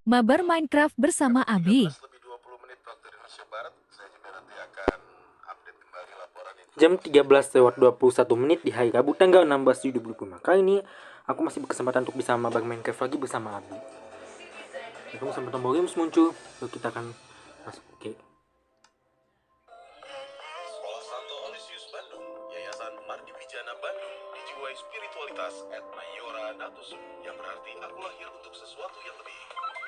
Mabar Minecraft bersama Abi. 13 lebih 20 menit waktu Indonesia Barat. Saya juga nanti akan update kembali laporan Jam 13:21 menit di hari Rabu tanggal 16 Juli 2025. Kali ini aku masih berkesempatan untuk bisa mabar Minecraft lagi bersama Abi. Lalu sampai tombol games muncul, lalu kita akan masuk. Oke. Sekolah Santo Aloysius Bandung, Yayasan Mardi Wijana Bandung, dijiwai spiritualitas et maiora natusum, yang berarti aku lahir untuk sesuatu yang lebih.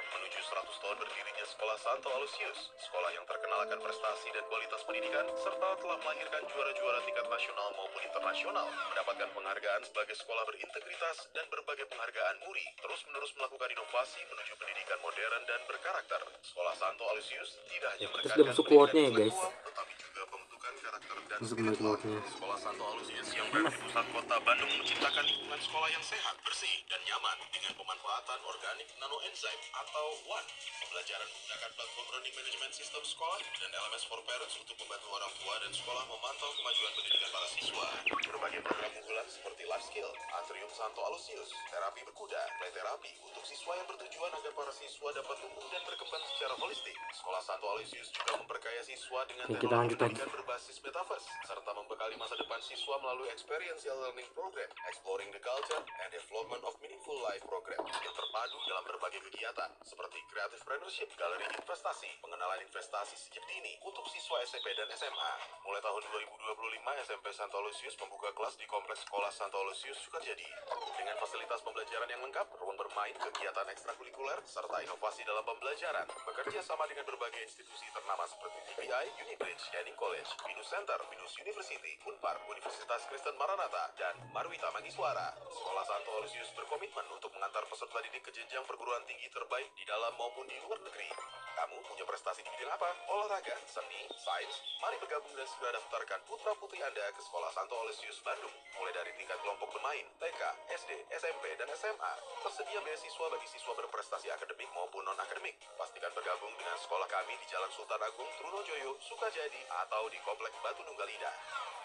Menuju 100 tahun berdirinya Sekolah Santo Aloysius, sekolah yang terkenal akan prestasi dan kualitas pendidikan, serta telah melahirkan juara-juara tingkat nasional maupun internasional, mendapatkan penghargaan sebagai sekolah berintegritas dan berbagai penghargaan MURI, terus-menerus melakukan inovasi menuju pendidikan modern dan berkarakter. Sekolah Santo Aloysius tidak hanya Kita sudah menekankan masuk pendidikan quote-nya ya, guys. intelektual, tetapi juga pembentukan karakter dan Masuk spiritual. quote-nya. Sekolah Santo Aloysius yang berada di pusat kota Bandung menciptakan lingkungan sekolah yang sehat, bersih, dan nyaman dengan pemanfaatan organik nanoenzyme atau WAN. Pembelajaran menggunakan platform Learning Management System sekolah dan LMS for Parents untuk membantu orang tua dan sekolah memantau kemajuan pendidikan para siswa. Berbagai program unggulan seperti Life Skill, Atrium Santo Aloysius, terapi berkuda, play terapi untuk siswa yang bertujuan agar para siswa dapat tumbuh dan berkembang secara holistik. Sekolah Santo Aloysius juga memperkaya siswa dengan Oke, kita teknologi lanjut lagi. pendidikan berbasis metaverse, serta membekali masa depan siswa melalui experiential learning program, exploring the culture and development of meaningful life program yang terpadu dalam berbagai kegiatan seperti creative entrepreneurship, galeri investasi, pengenalan investasi sejak dini untuk siswa SMP dan SMA. Mulai tahun 2025, SMP Santo Aloysius membuka kelas di Kompleks Sekolah Santo Aloysius Sukarjadi dengan fasilitas pembelajaran yang lengkap, ruang bermain, kegiatan ekstrakurikuler, serta inovasi dalam pembelajaran. Bekerja sama dengan berbagai institusi ternama seperti TPI, Unibridge, Henning College, Binus Center, Binus University, Unpar, Universitas Kristen Maranatha, dan Marwita Magiswara. Sekolah Santo Aloysius berkomitmen untuk mengantar peserta didik ke jenjang perguruan tinggi terbaik di dalam maupun di luar negeri. Kamu punya prestasi di bidang apa? Olahraga, seni, sains? Mari bergabung dan segera daftarkan putra-putri Anda ke Sekolah Santo Aloysius Bandung. Mulai dari tingkat kelompok bermain, TK, SD, SMP, dan SMA. Tersedia beasiswa bagi siswa berprestasi akademik maupun non-akademik. Pastikan bergabung dengan sekolah kami di Jalan Sultan Agung, Trunojoyo, Sukajadi, atau di Komplek Batu Nunggal Indah.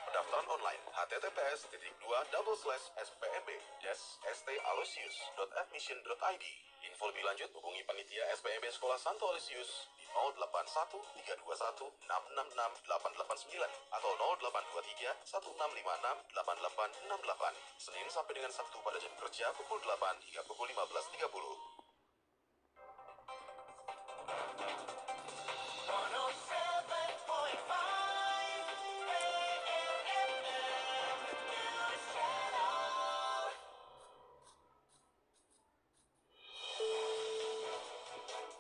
Pendaftaran online https://spmb-staloysius.admission.id. Info lebih lanjut hubungi panitia SPMB Sekolah Santo Aloysius di 081 321 666 889 atau 0823 1656 8868. Senin sampai dengan Sabtu pada jam kerja pukul 8 hingga pukul 15.30.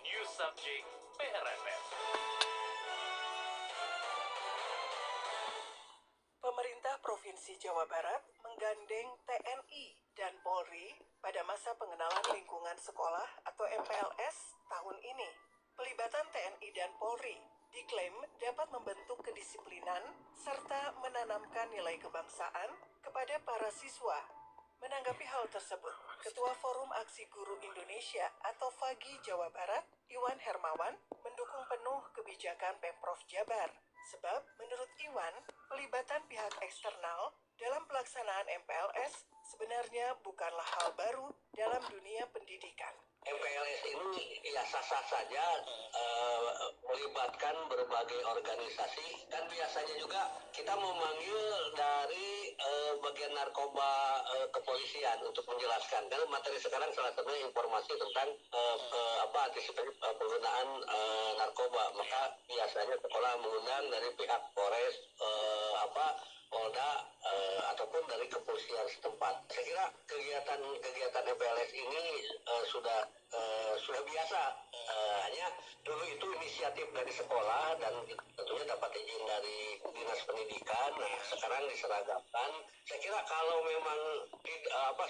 News Subject PRFM. Pemerintah Provinsi Jawa Barat menggandeng TNI dan Polri pada masa pengenalan lingkungan sekolah atau MPLS tahun ini. Pelibatan TNI dan Polri diklaim dapat membentuk kedisiplinan serta menanamkan nilai kebangsaan kepada para siswa. Menanggapi hal tersebut, Ketua Forum Aksi Guru Indonesia atau FAGI Jawa Barat, Iwan Hermawan, mendukung penuh kebijakan Pemprov Jabar. Sebab, menurut Iwan, pelibatan pihak eksternal dalam pelaksanaan MPLS sebenarnya bukanlah hal baru dalam dunia pendidikan. MPLS ini ya sah-sah saja melibatkan berbagai organisasi, dan biasanya juga kita memanggil dari bagian narkoba kepolisian untuk menjelaskan. Karena materi sekarang salah satunya informasi tentang antisipasi penggunaan narkoba, maka biasanya sekolah mengundang dari pihak Polres, Polda ataupun dari kepolisian setempat. Saya kira kegiatan MPLS ini sudah biasa. Hanya dulu itu inisiatif dari sekolah dan tentunya dapat izin dari dinas pendidikan. Nah, sekarang diseragamkan. Saya kira kalau memang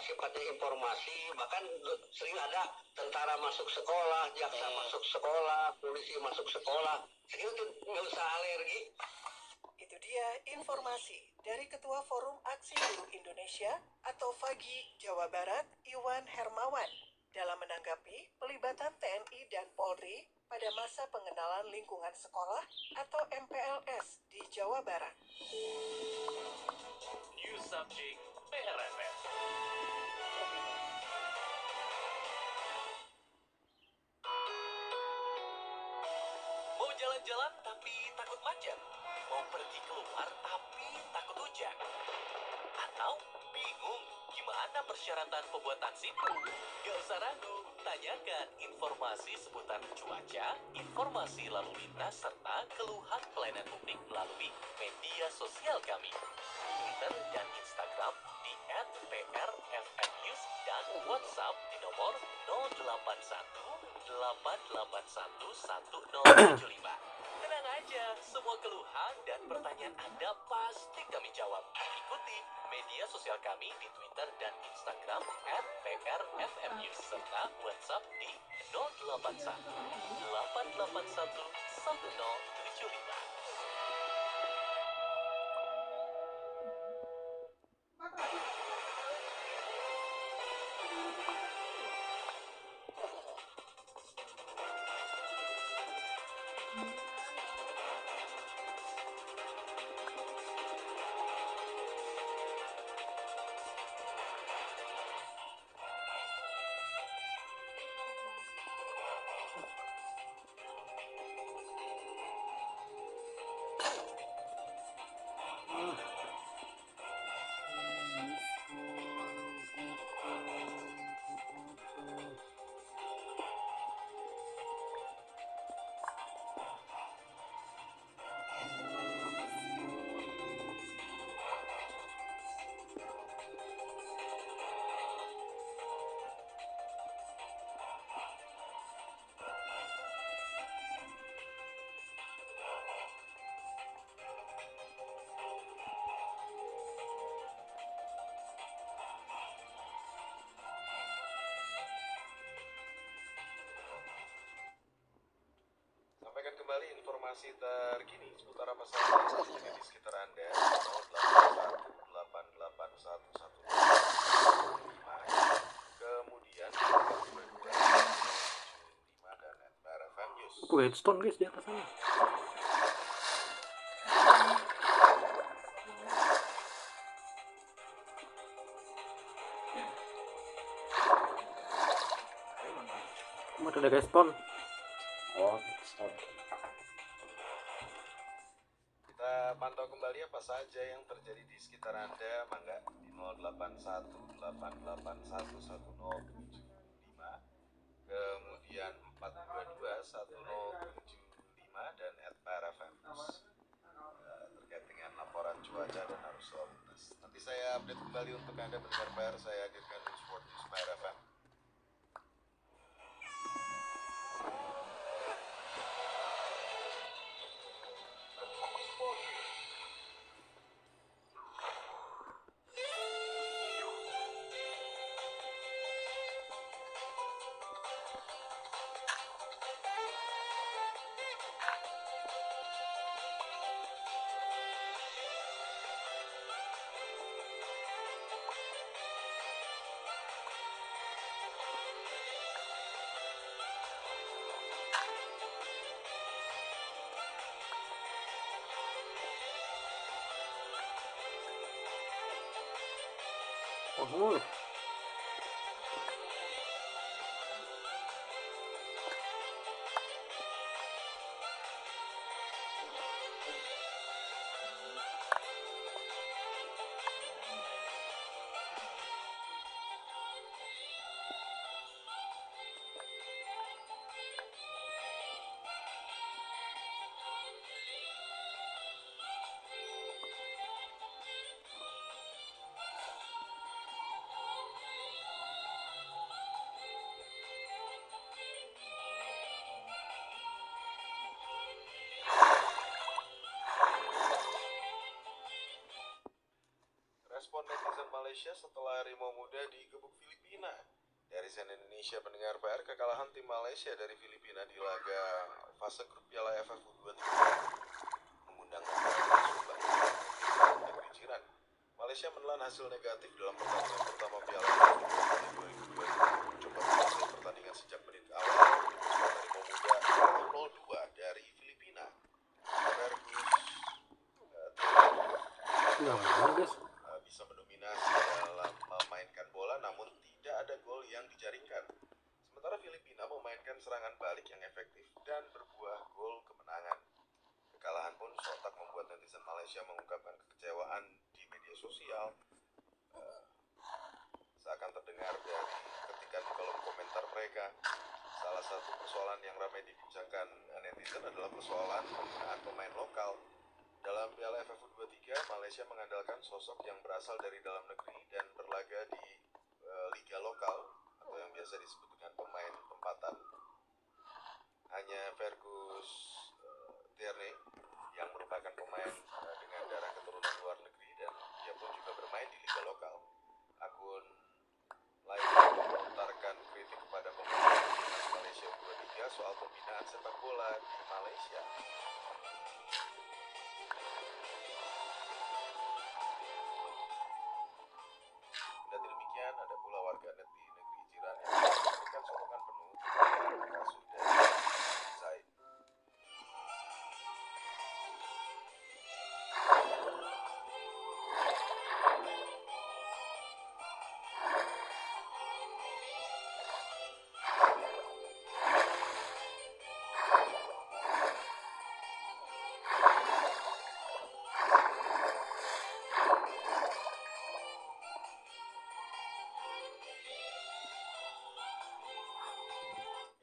sifatnya informasi, bahkan sering ada tentara masuk sekolah, jaksa masuk sekolah, polisi masuk sekolah. Saya kira itu nggak usah alergi. Itu dia informasi dari Ketua Forum Aksi Guru Indonesia atau FAGI Jawa Barat, Iwan Hermawan, dalam menanggapi pelibatan TNI dan Polri pada masa pengenalan lingkungan sekolah atau MPLS di Jawa Barat. News Subject PRFM. jalan-jalan tapi takut macet? Mau pergi keluar tapi takut hujan? Atau bingung gimana persyaratan pembuatan SIM? Gak usah ragu, tanyakan informasi seputar cuaca, informasi lalu lintas, serta keluhan pelayanan publik melalui media sosial kami. Twitter dan Instagram di @prfmnews dan WhatsApp di nomor 081 881 1075. Tenang aja, semua keluhan dan pertanyaan Anda pasti kami jawab. Ikuti media sosial kami di Twitter dan Instagram @prfmnews serta WhatsApp di 081 881 1075. Sampaikan kembali informasi terkini seputar apa saja yang terjadi di sekitar Anda. 081 kemudian 422 dan @prfm news. Redstone guys di atas sana. Kemarin ada redstone. Oh, stop. Kita pantau kembali apa saja yang terjadi di sekitar Anda. Mangga di 081 881 1075, kemudian 422 1075 dan @prfm news. Terkait dengan laporan cuaca dan arus lalu lintas. Nanti saya update kembali untuk Anda pendengar PR. Saya hadirkan News World News PRFM. Oh, Respon netizen Malaysia setelah harimau muda digebuk Filipina. Dari CNN Indonesia pendengar PR, kekalahan tim Malaysia dari Filipina di laga fase grup Piala AFF U23 mengundang sumbang negeri jiran. Malaysia menelan hasil negatif dalam pertandingan pertama Piala AFF U23 mencoba menguasai pertandingan sejak menit awal. Harimau muda 0-2 dari Filipina. Fergus guys. bisa mendominasi dalam memainkan bola, namun tidak ada gol yang dijaringkan. Sementara Filipina memainkan serangan balik yang efektif dan berbuah gol kemenangan. Salah satu persoalan yang ramai dibincangkan netizen adalah persoalan penggunaan pemain lokal. Dalam Piala AFF U23, Malaysia mengandalkan sosok yang berasal dari dalam negeri dan berlaga di liga lokal atau yang biasa disebut dengan pemain tempatan. Hanya Fergus Tierney yang merupakan pemain dengan darah keturunan luar negeri dan dia pun juga bermain di liga lokal. Akun lain melontarkan kritik kepada pemain timnas Malaysia U23 soal pembinaan sepak bola di Malaysia. Kendati demikian, ada pula warganet di negeri jiran yang memberikan sokongan penuh kepada Rasul dan Zaid.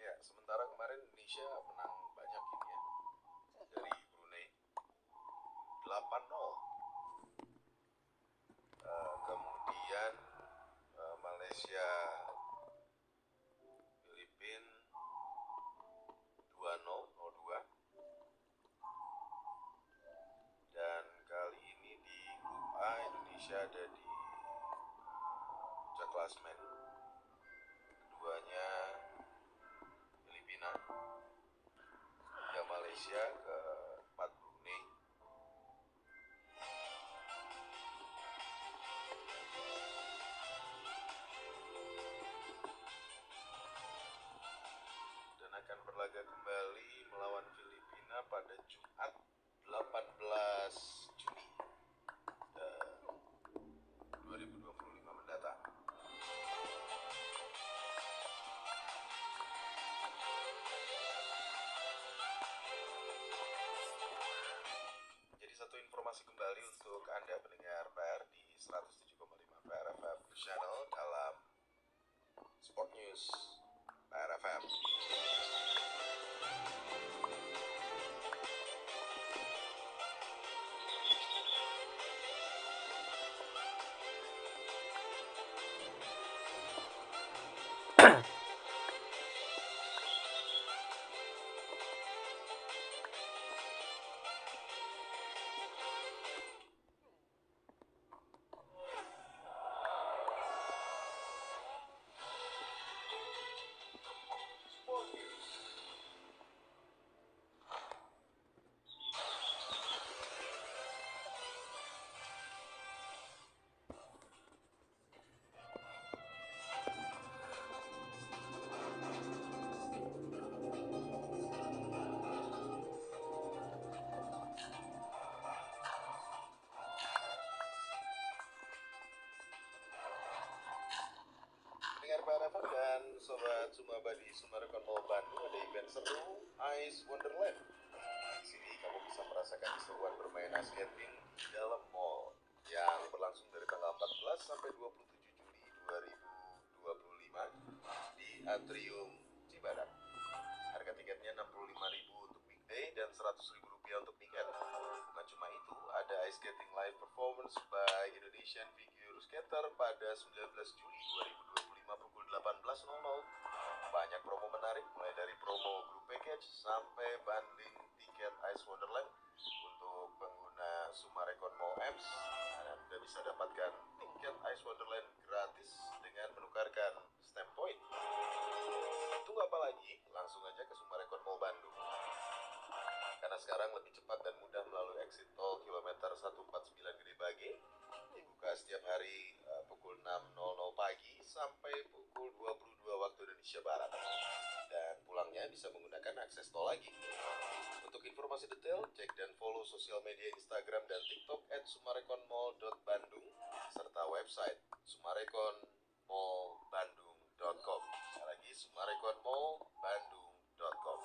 Ya, sementara kemarin Indonesia menang banyak ini ya, dari Brunei 8-0. Kemudian Malaysia Filipina 2-0, 0-2. Dan kali ini di grup A Indonesia ada di puncak klasmen. Keduanya Filipina, ketiga Malaysia, keempat Brunei. Dan akan berlaga kembali melawan Filipina pada Jumat 18 Juni 2025 mendatang. Jadi satu informasi kembali untuk Anda pendengar PR di 107,5 PR FM Channel dalam Sport News PR FM. Pendengar PR FM dan sobat Sumabadi Sumarekon Mall Bandung, ada event seru Ice Wonderland. Di sini kamu bisa merasakan keseruan bermain ice skating di dalam mall yang berlangsung dari tanggal 14 sampai 27 Juli 2025 di Atrium Cibadak. Harga tiketnya Rp65.000 untuk weekday dan Rp100.000 untuk weekend. Bukan cuma itu, ada ice skating live performance by Indonesian Figure Skater pada 19 Juli 2025 pukul 18.00. Banyak promo menarik, mulai dari promo group package sampai bundling tiket Ice Wonderland. Untuk pengguna Sumarekon Mall Apps, Anda bisa dapatkan tiket Ice Wonderland gratis dengan menukarkan stamp point. Tunggu apa lagi? Langsung aja ke Sumarekon Mall Bandung. Karena sekarang lebih cepat dan mudah melalui exit tol kilometer 149 Gede Bage. Dibuka setiap hari pukul 6.00 pagi sampai pukul 22 waktu Indonesia Barat. Dan pulangnya bisa menggunakan akses tol lagi. Untuk informasi detail, cek dan follow sosial media Instagram dan TikTok @sumarekonmall.bandung serta website sumarekonmallbandung.com. Sekali lagi sumarekonmallbandung.com.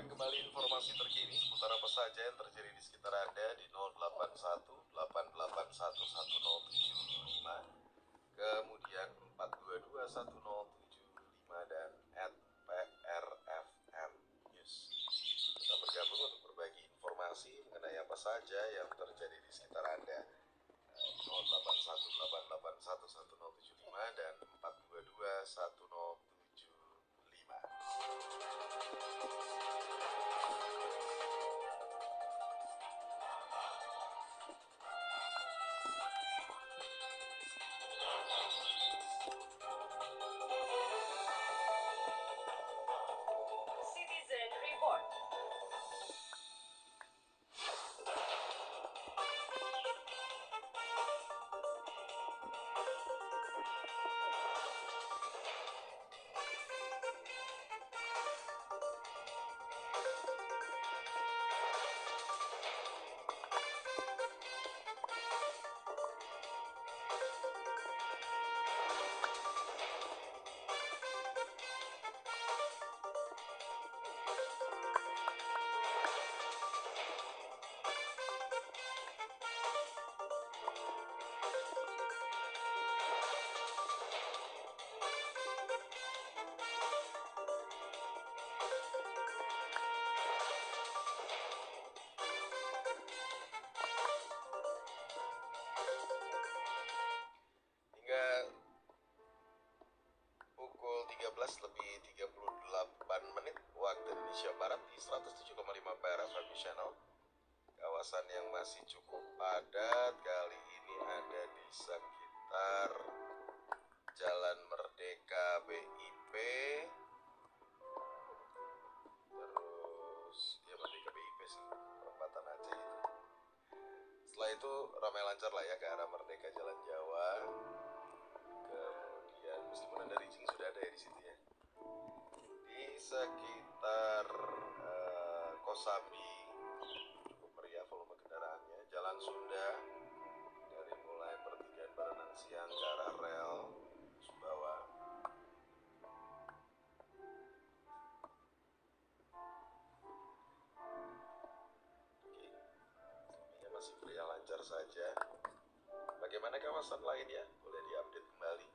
Dengarkan kembali informasi terkini seputar apa saja yang terjadi di sekitar Anda di 0818811075, kemudian 4221075 dan @PRFM News. Kita bergabung untuk berbagi informasi mengenai apa saja yang terjadi di sekitar Anda. 0818811075 dan 4221075. Citizen Report. Hingga pukul 13:38 waktu Indonesia Barat di 107,5 PRFM Channel. Kawasan yang masih cukup padat kali ini ada di sekitar Jalan Merdeka BIP, terus ya Merdeka BIP sih, perempatan Aceh itu. Setelah itu ramai lancar lah ya ke arah Merdeka Jalan Jawa. Kemudian meskipun ada Rijing sudah ada ya di situ ya. Di sekitar Kosambi cukup meriah volume kendaraannya. Jalan Sunda dari mulai pertigaan Baranang Siang ke arah rel Sumbawa. Oke, semuanya masih pria lancar saja. Bagaimana kawasan lainnya? Boleh diupdate kembali.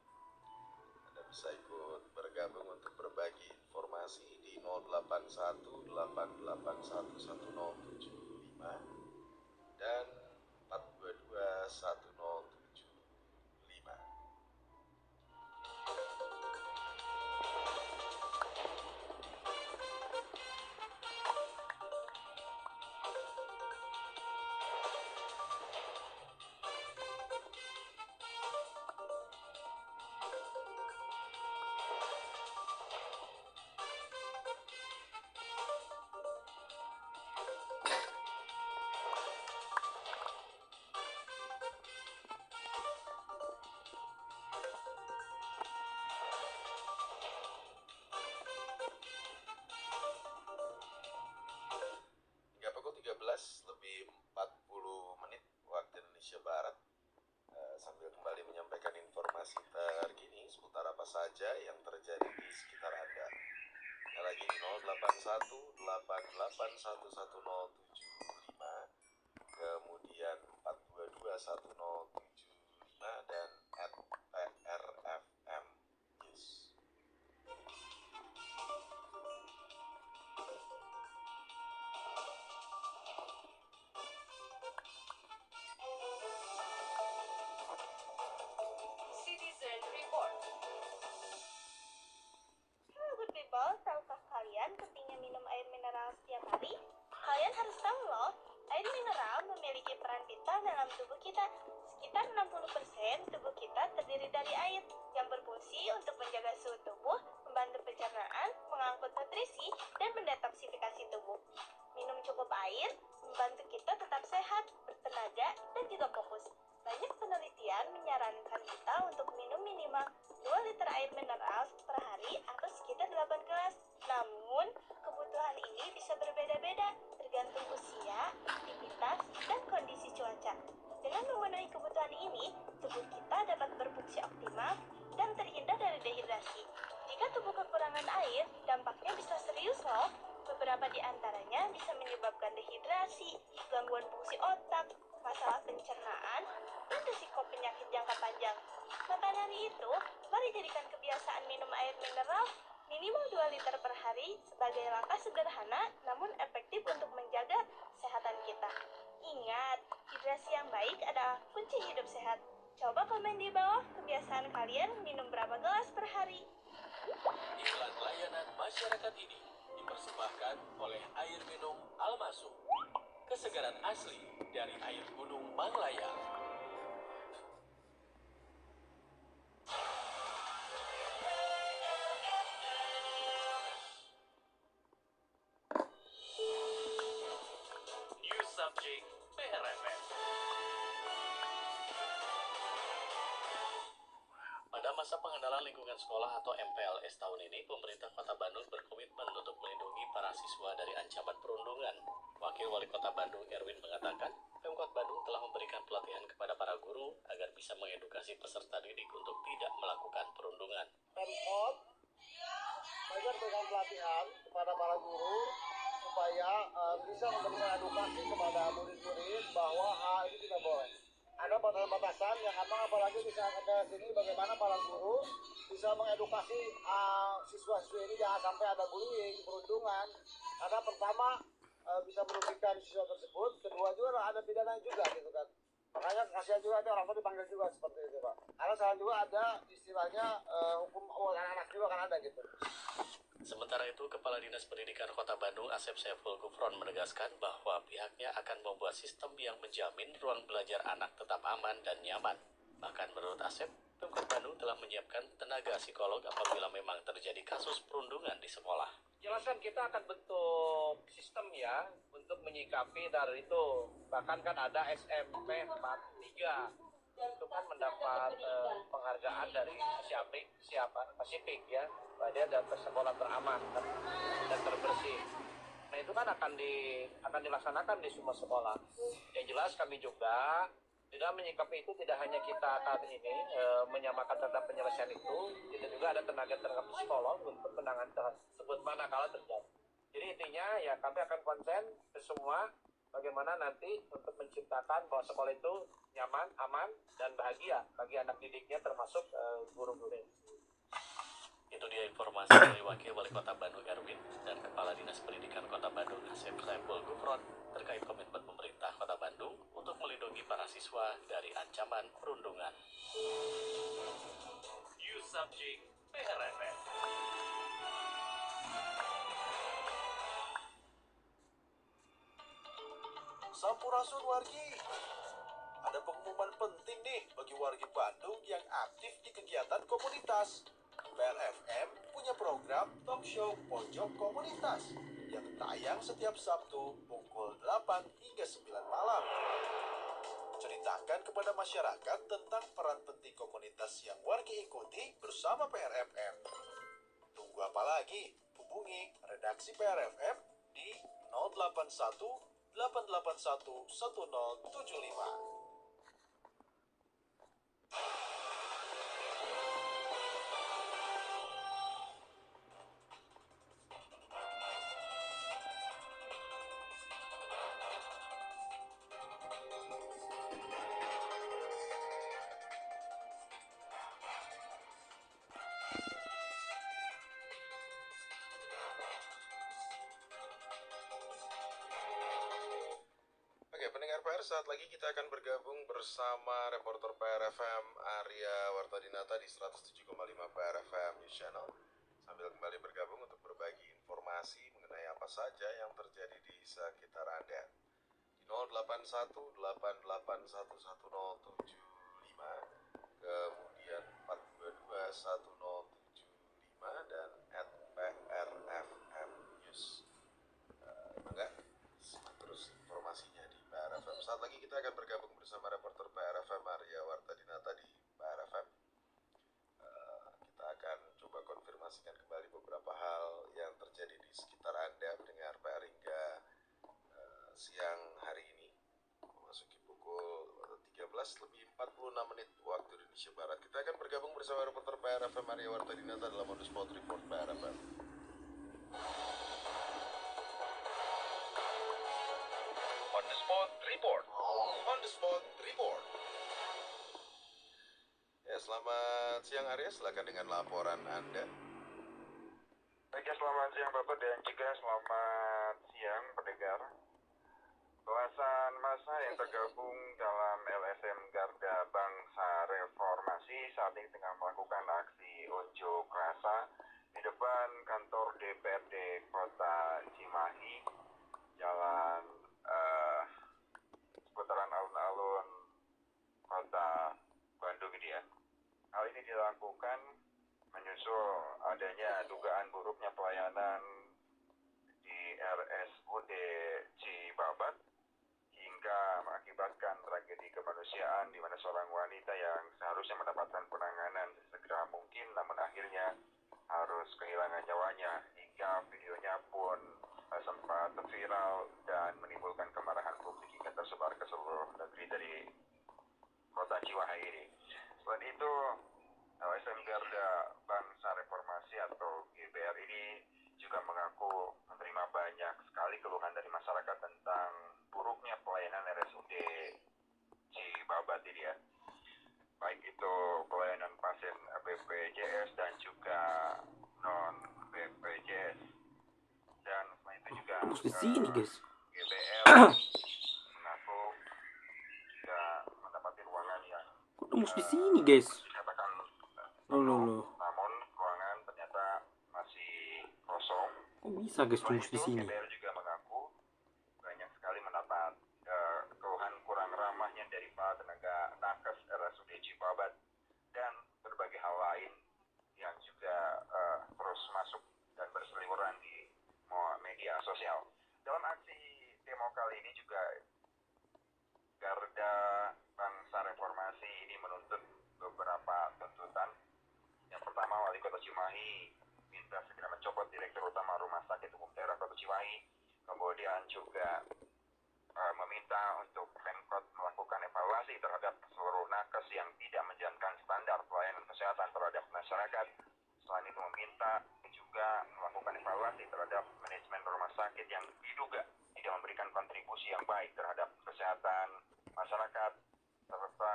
Anda bisa ikut bergabung untuk berbagi informasi di 0818811075 dan 4221075. Hingga pukul 13:40 waktu Indonesia Barat, sambil kembali menyampaikan informasi terkini seputar apa saja yang terjadi di sekitar Anda. Sekali lagi di 0818811075, kemudian 4221075 dan @PRFM News. Citizen Report. Hello good people, tahukah kalian pentingnya minum air mineral setiap hari? Kalian harus tahu loh, air mineral memiliki peran vital dalam tubuh kita. Sekitar 60% tubuh kita terdiri dari air, yang berfungsi untuk menjaga suhu tubuh, membantu pencernaan, mengangkut nutrisi, dan mendetoksifikasi tubuh. Minum cukup air membantu kita tetap sehat, bertenaga, dan juga fokus. Banyak penelitian menyarankan kita untuk minum minimal 2 liter air mineral per hari atau sekitar 8 gelas. Namun, kebutuhan ini bisa berbeda-beda tergantung usia, aktivitas, dan kondisi cuaca. Dengan memenuhi kebutuhan ini, tubuh kita dapat berfungsi optimal dan terhindar dari dehidrasi. Jika tubuh kekurangan air, dampaknya bisa serius loh. Beberapa di antara itu, mari jadikan kebiasaan minum air mineral minimal 2 liter per hari sebagai langkah sederhana namun efektif untuk menjaga kesehatan kita. Ingat, hidrasi yang baik adalah kunci hidup sehat. Coba komen di bawah kebiasaan kalian minum berapa gelas per hari. Iklan layanan masyarakat ini dipersembahkan oleh air minum Almasum. Kesegaran asli dari air gunung Manglaya. New subject PRFM. Pada masa pengenalan lingkungan sekolah atau MPLS tahun ini, pemerintah Kota Bandung berkomitmen untuk melindungi para siswa dari ancaman perundungan. Wakil Wali Kota Bandung Erwin mengatakan, Pemkot Bandung telah memberikan pelatihan kepada para guru agar bisa mengedukasi peserta didik untuk tidak melakukan perundungan. Pemkot memberikan pelatihan kepada para guru supaya bisa memberikan edukasi kepada murid-murid bahwa hal ini tidak boleh. Ada batasan-batasan yang apalagi di saat ada sini bagaimana para guru bisa mengedukasi siswa-siswi ini jangan sampai ada bullying, perundungan. Karena pertama bisa merugikan siswa tersebut, kedua juga ada pidana juga gitu kan. Makanya kasihan juga ada orang tua dipanggil juga seperti itu Pak. Karena sekarang juga ada istilahnya hukum anak-anak juga kan ada gitu. Sementara itu, Kepala Dinas Pendidikan Kota Bandung Asep Saiful Gufron menegaskan bahwa pihaknya akan membuat sistem yang menjamin ruang belajar anak tetap aman dan nyaman. Bahkan menurut Asep, Pemkot Bandung telah menyiapkan tenaga psikolog apabila memang terjadi kasus perundungan di sekolah. Jelaskan kita akan bentuk sistem ya untuk menyikapi dari itu. Bahkan kan ada SMP 43 itu kan mendapat penghargaan dari Pasifik ya, bahwa dia dapat sekolah teraman dan terbersih. Nah itu kan akan dilaksanakan di semua sekolah. Yang jelas kami juga tidak menyikapi itu tidak hanya kita saat ini menyamakan terhadap penyelesaian itu, kita juga ada tenaga psikolog untuk penanganan tersebut manakala terjadi. Jadi intinya ya kami akan konsen ke semua bagaimana nanti untuk menciptakan bahwa sekolah itu nyaman, aman, dan bahagia bagi anak didiknya termasuk guru-guru. Itu dia informasi dari Wakil Wali Kota Bandung Erwin dan Kepala Dinas Pendidikan Kota Bandung Asep Saiful Gufron terkait komitmen pemerintah Kota Bandung untuk melindungi para siswa dari ancaman perundungan. New subject PRFM. Sampurasun wargi. Ada pengumuman penting nih bagi wargi Bandung yang aktif di kegiatan komunitas. PRFM punya program talk show Pojok Komunitas yang tayang setiap Sabtu pukul 8 hingga 9 malam. Ceritakan kepada masyarakat tentang peran penting komunitas yang wargi ikuti bersama PRFM. Tunggu apa lagi? Hubungi redaksi PRFM di 081 881 1075. Pendengar PR, saat lagi kita akan bergabung bersama reporter PRFM Arya Wartadinata di 107,5 PRFM News Channel, sambil kembali bergabung untuk berbagi informasi mengenai apa saja yang terjadi di sekitar Anda di 08188111075, kemudian 4221075 dan @PRFM News. Enggak, simak terus informasinya di PRFM. Saat lagi kita akan bergabung bersama reporter PRFM Arya Wartadinata di PRFM. Kita akan coba konfirmasikan kembali beberapa hal yang terjadi di sekitar Anda pendengar PR hingga siang hari ini, memasuki pukul 13:46 waktu Indonesia Barat. Kita akan bergabung bersama reporter PRFM Arya Wartadinata dalam On The Spot Report PRFM. On The Spot Report. On The Spot Report. Ya, selamat Selamat siang Arya, silakan dengan laporan Anda. Baik, selamat siang Bapak dan juga selamat siang pendengar. Belasan massa yang tergabung dalam LSM Garda Bangsa Reformasi saat ini tengah melakukan aksi unjuk rasa di depan kantor DPRD Kota Cimahi, Jalan seputaran alun-alun Kota Bandung ini ya. Hal ini dilakukan menyusul adanya dugaan buruknya pelayanan di RSUD Cibabat hingga mengakibatkan tragedi kemanusiaan di mana seorang wanita yang seharusnya mendapatkan penanganan sesegera mungkin namun akhirnya harus kehilangan nyawanya, hingga videonya pun sempat viral dan menimbulkan kemarahan publik hingga tersebar ke seluruh negeri dari kota Cimahi ini. Selain itu, LSM Garda Bangsa Reformasi atau GBR ini juga mengaku menerima banyak sekali keluhan dari masyarakat tentang buruknya pelayanan RSUD Cibabat ini ya. Baik itu pelayanan pasien BPJS dan juga non BPJS. Dan selain itu juga Tembus di sini guys. GBR mengaku juga mendapati ruangan yang Kok tembus di sini guys? dikatakan Loh. namun ruangan ternyata masih kosong. Kok bisa guys Selain tembus di itu, sini? GBR juga mengaku banyak sekali mendapat keluhan kurang ramahnya dari para tenaga nakes RSUD Cibabat dan berbagai hal lain yang juga terus masuk dan berseliweran di media sosial. Dalam aksi demo kali ini juga Garda Bangsa Reformasi ini menuntut beberapa tuntutan. Yang pertama, Wali Kota Cimahi minta segera mencopot Direktur Utama Rumah Sakit Umum Daerah Kota Cimahi. Kemudian juga meminta untuk Pemkot melakukan evaluasi terhadap seluruh nakes yang tidak menjalankan standar pelayanan kesehatan terhadap masyarakat. Selain itu meminta juga melakukan evaluasi terhadap manajemen rumah sakit yang diduga tidak memberikan kontribusi yang baik terhadap kesehatan masyarakat, serta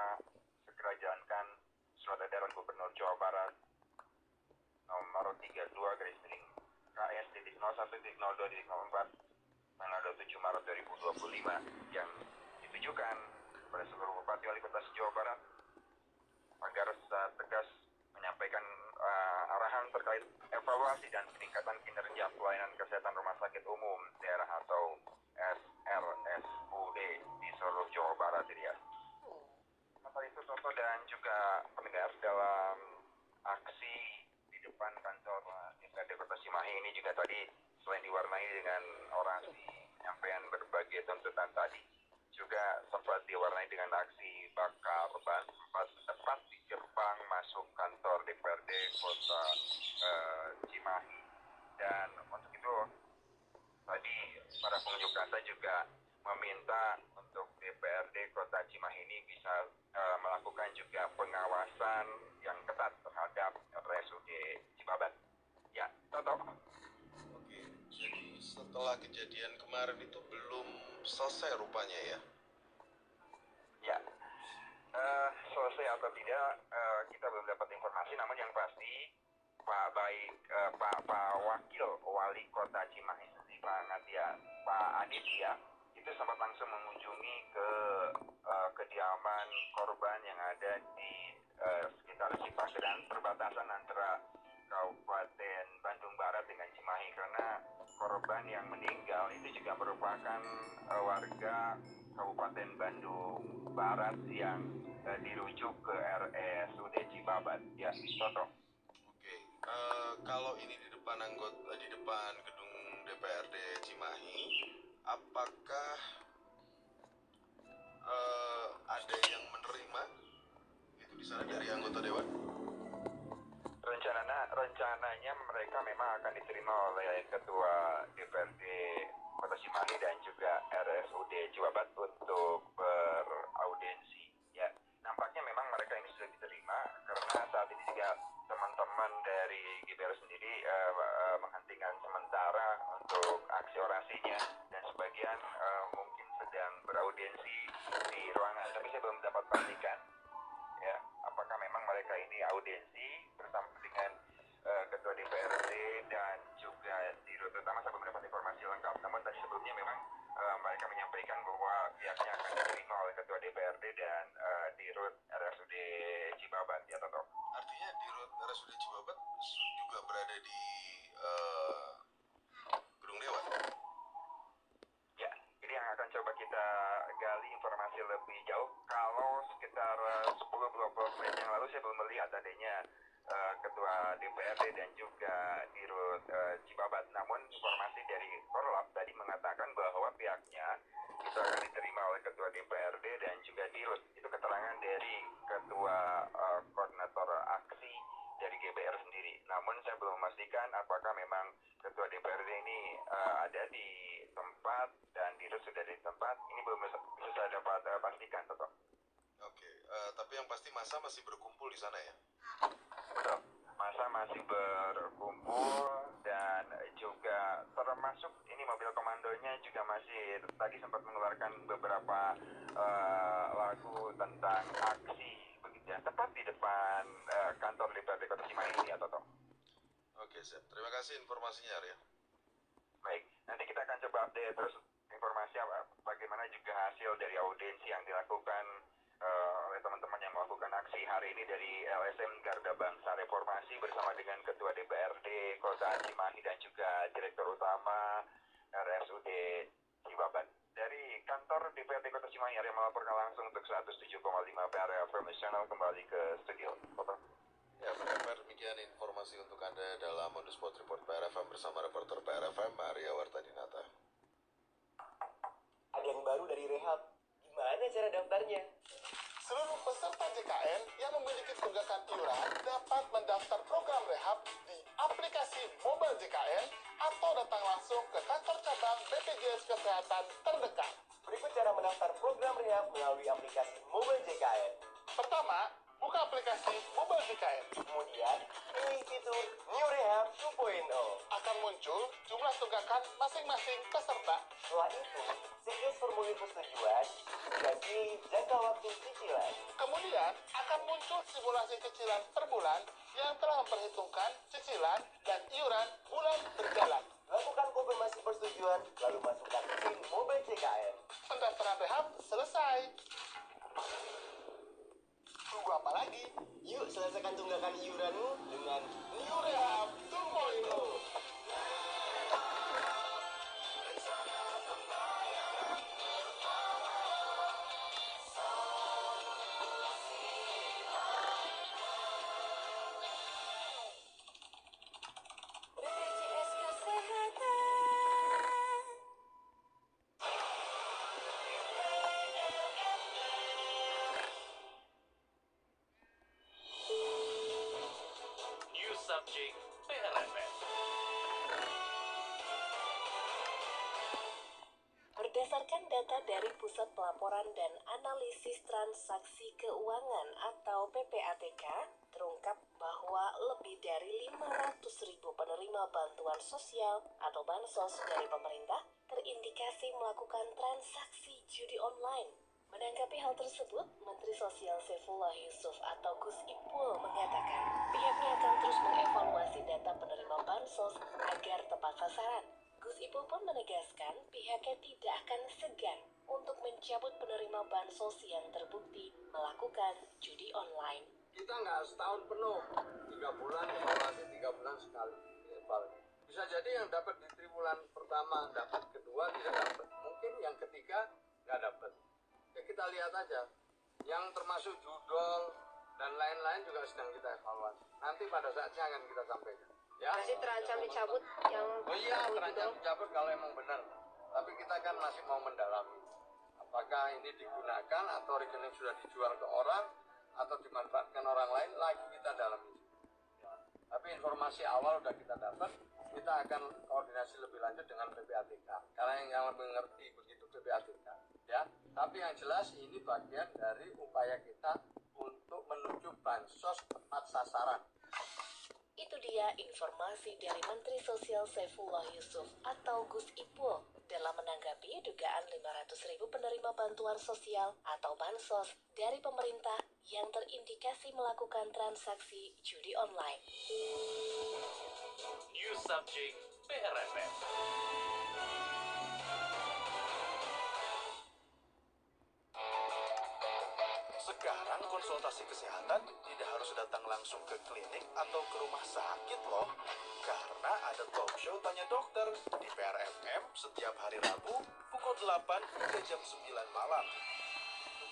segera jalankan surat edaran Gubernur Jawa Barat nomor 32 garis miring KS.01.02.04 tanggal 27 Maret 2025 yang ditujukan kepada seluruh Bupati Wali Kota Jawa Barat agar secara tegas menyampaikan arahan terkait evaluasi dan peningkatan kinerja pelayanan kesehatan rumah sakit umum daerah atau SRSUD di seluruh Jawa Barat ini ya. Sementara itu Toto dan juga pendengar, dalam aksi di depan kantor DPRD Kota Cimahi ini juga tadi selain diwarnai dengan orasi penyampaian berbagai tuntutan tadi, juga sempat diwarnai dengan aksi bakar ban tepat di gerbang masuk kantor DPRD Kota Cimahi. Dan untuk itu tadi para pengunjuk rasa juga meminta untuk DPRD Kota Cimahi ini bisa melakukan juga pengawasan yang ketat terhadap RSUD Cibabat. Ya, Toto. Oke, jadi setelah kejadian kemarin itu belum selesai rupanya ya? Ya, selesai atau tidak kita belum dapat informasi, namun yang pasti Pak Wakil Wali Kota Cimahi sendiri, Pak Aditya itu sempat langsung mengunjungi ke kediaman korban yang ada di sekitar Cipageran, perbatasan antara Kabupaten Bandung Barat dengan Cimahi, karena korban yang meninggal itu juga merupakan warga Kabupaten Bandung Barat yang dirujuk ke RSUD Cibabat. Ya, Toto. Oke, kalau ini di depan gedung DPRD Cimahi, apakah ada yang menerima itu di sana dari anggota dewan? Rencananya mereka memang akan diterima oleh Ketua DPRD Kota Cimahi dan juga RSUD Cibabat untuk beraudiensi. Ya, nampaknya memang mereka ini sudah diterima karena saat ini juga teman-teman dari GBR sendiri menghentikan sementara untuk aksi orasinya dan sebagian mungkin sedang beraudiensi di ruangan, tapi saya belum dapat pastikan ya apakah memang mereka ini audiensi bersama dengan Ketua DPRD dan juga Dirut, terutama saya belum mendapat informasi lengkap. Namun tadi sebelumnya memang mereka menyampaikan bahwa pihaknya akan diterima oleh Ketua DPRD dan Dirut RSUD Cibabat, ya Toto. Artinya di RSUD Cibabat juga berada di Gedung Dewan. Ya, ini yang akan coba kita gali informasi lebih jauh. Kalau sekitar 10-20 menit yang lalu saya belum melihat adanya Ketua DPRD dan juga Dirut Cibabat. Namun informasi dari Korlap tadi mengatakan bahwa pihaknya itu akan diterima oleh Ketua DPRD dan juga Dirut. Itu keterangan dari Ketua Koordinator Aksi dari GBR sendiri. Namun saya belum memastikan apakah memang Ketua DPRD ini ada di tempat dan Dirut sudah di tempat. Ini belum bisa saya dapat pastikan, Toto. Oke, tapi yang pasti masa masih berkumpul di sana ya? Betul. Masa masih berkumpul dan juga termasuk ini mobil komandonya juga masih tadi sempat mengeluarkan beberapa lagu tentang aksi begitu ya, tepat di depan kantor DPRD Kota Cimahi ini ya Toto. Oke, siap. Terima kasih informasinya Arya. Baik, nanti kita akan coba update terus informasi bagaimana juga hasil dari audiensi yang dilakukan oleh teman-teman yang melakukan aksi hari ini dari LSM Garda Bangsa Reformasi bersama dengan Ketua DPRD Kota Cimahi dan juga Direktur Utama RSUD Cibabat. Dari kantor DPRD Kota Cimahi, Arya melaporkan langsung untuk 107,5 PRFM Channel kembali ke studio. Foto. Ya, PRFM demikian informasi untuk Anda dalam On The Spot Report PRFM bersama reporter PRFM Arya Wartadinata. Ada yang baru dari Rehab. Gimana cara daftarnya? Seluruh peserta JKN yang memiliki tunggakan iuran dapat mendaftar program rehab di aplikasi Mobile JKN atau datang langsung ke kantor cabang BPJS Kesehatan terdekat. Berikut cara mendaftar program rehab melalui aplikasi Mobile JKN. Pertama, buka aplikasi Mobile JKN. Kemudian, pilih fitur New Rehab 2.0. Akan muncul jumlah tunggakan masing-masing peserta. Setelah itu, situs formulir persetujuan dan pilih jangka waktu cicilan. Kemudian akan muncul simulasi cicilan per bulan yang telah memperhitungkan cicilan dan iuran bulan berjalan. Lakukan konfirmasi persetujuan, lalu masukkan PIN Mobile JKN. Pendaftaran rehab selesai. Tunggu apa lagi? Yuk selesaikan tunggakan iuranmu dengan New Rehab 2.0. BPJS Kesehatan. New Subject PRFM. Berdasarkan data dari Pusat Pelaporan dan Analisis Transaksi Keuangan atau PPATK, terungkap bahwa lebih dari 500.000 penerima bantuan sosial atau bansos dari pemerintah terindikasi melakukan transaksi judi online. Menanggapi hal tersebut, Menteri Sosial Saifullah Yusuf atau Gus Ipul mengatakan pihaknya akan terus mengevaluasi data penerima bansos agar tepat sasaran. Gus Ipul pun menegaskan pihaknya tidak akan segan untuk mencabut penerima bansos yang terbukti melakukan judi online. Kita nggak setahun penuh, 3 bulan evaluasi, 3 bulan sekali evaluasi. Bisa jadi yang dapat di triwulan pertama dapat, kedua tidak dapat, mungkin yang ketiga nggak dapat. Ya kita lihat aja, yang termasuk judol dan lain-lain juga sedang kita evaluasi. Nanti pada saatnya akan kita sampaikan. Ya. Masih terancam dicabut yang Oh iya, terancam dicabut kalau emang benar. Tapi kita kan masih mau mendalami. Apakah ini digunakan atau rekening sudah dijual ke orang atau dimanfaatkan orang lain, lagi kita dalami. Ya. Tapi informasi awal sudah kita dapat, kita akan koordinasi lebih lanjut dengan PPATK. Karena yang lebih mengerti begitu PPATK. Ya. Tapi yang jelas ini bagian dari upaya kita untuk menuju bansos tepat sasaran. Itu dia informasi dari Menteri Sosial Saifullah Yusuf atau Gus Ipul dalam menanggapi dugaan 500.000 penerima bantuan sosial atau bansos dari pemerintah yang terindikasi melakukan transaksi judi online. News Subject BRFM. Sekarang konsultasi kesehatan tidak harus datang langsung ke klinik atau ke rumah sakit loh. Karena ada talk show Tanya Dokter di PRFM setiap hari Rabu pukul 8 hingga jam 9 malam.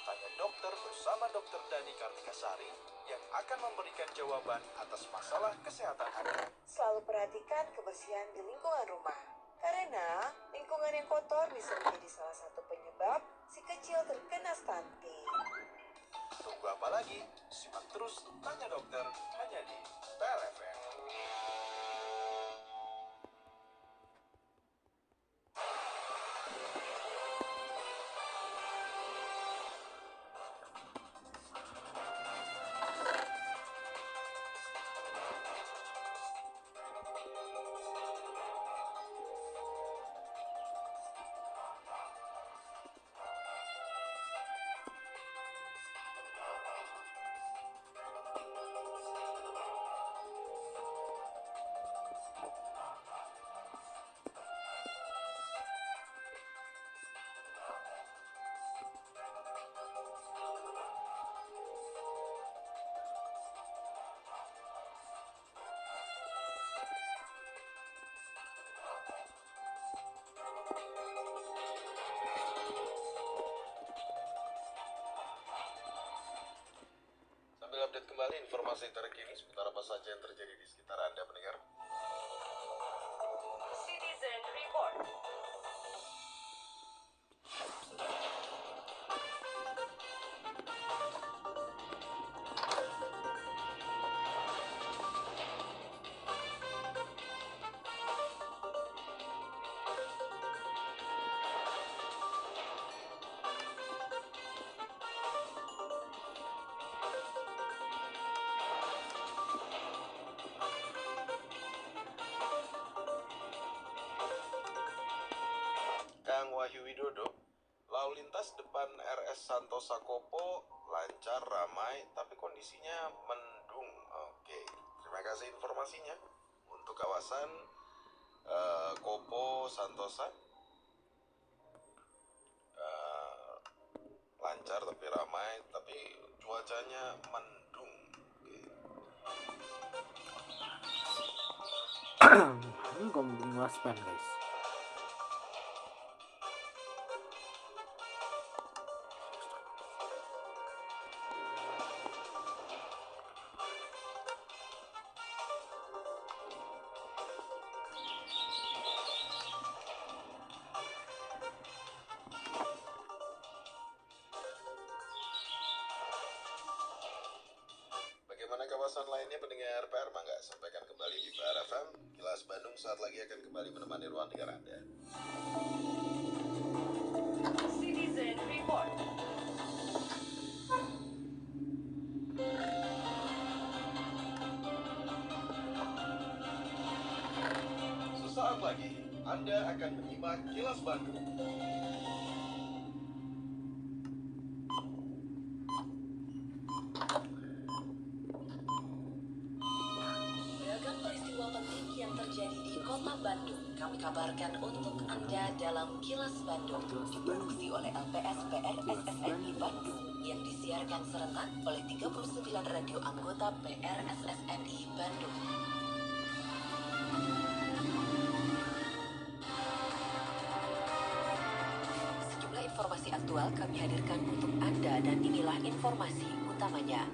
Tanya Dokter bersama Dr. Dani Kartikasari yang akan memberikan jawaban atas masalah kesehatan Anda. Selalu perhatikan kebersihan di lingkungan rumah. Karena lingkungan yang kotor bisa menjadi salah satu penyebab si kecil terkena stunting. Tunggu apa lagi? Simak terus Tanya Dokter hanya di PRFM. Sambil update kembali informasi terkini seputar apa saja yang terjadi di sekitar Anda pendengar. Citizen Report. Kang Wahyu Widodo, lalu lintas depan RS Santosa Kopo lancar, ramai, tapi kondisinya mendung. Oke, terima kasih informasinya. Untuk kawasan Kopo Santosa lancar tapi ramai, tapi cuacanya mendung. Ini ngomongin waspan guys. Bagaimana kawasan lainnya pendengar PR Mangga? Sampaikan kembali di PRFM. Kilas Bandung saat lagi akan kembali menemani ruang dengar Anda. Citizen Report. Sesaat lagi Anda akan menyimak Kilas Bandung. Beragam peristiwa penting yang terjadi di Kota Bandung kami kabarkan untuk Anda dalam Kilas Bandung, diproduksi oleh LPSPR SSNI Bandung yang disiarkan serentak oleh 39 radio anggota PRSSNI Bandung. Sejumlah informasi aktual kami hadirkan untuk Anda dan inilah informasi utamanya.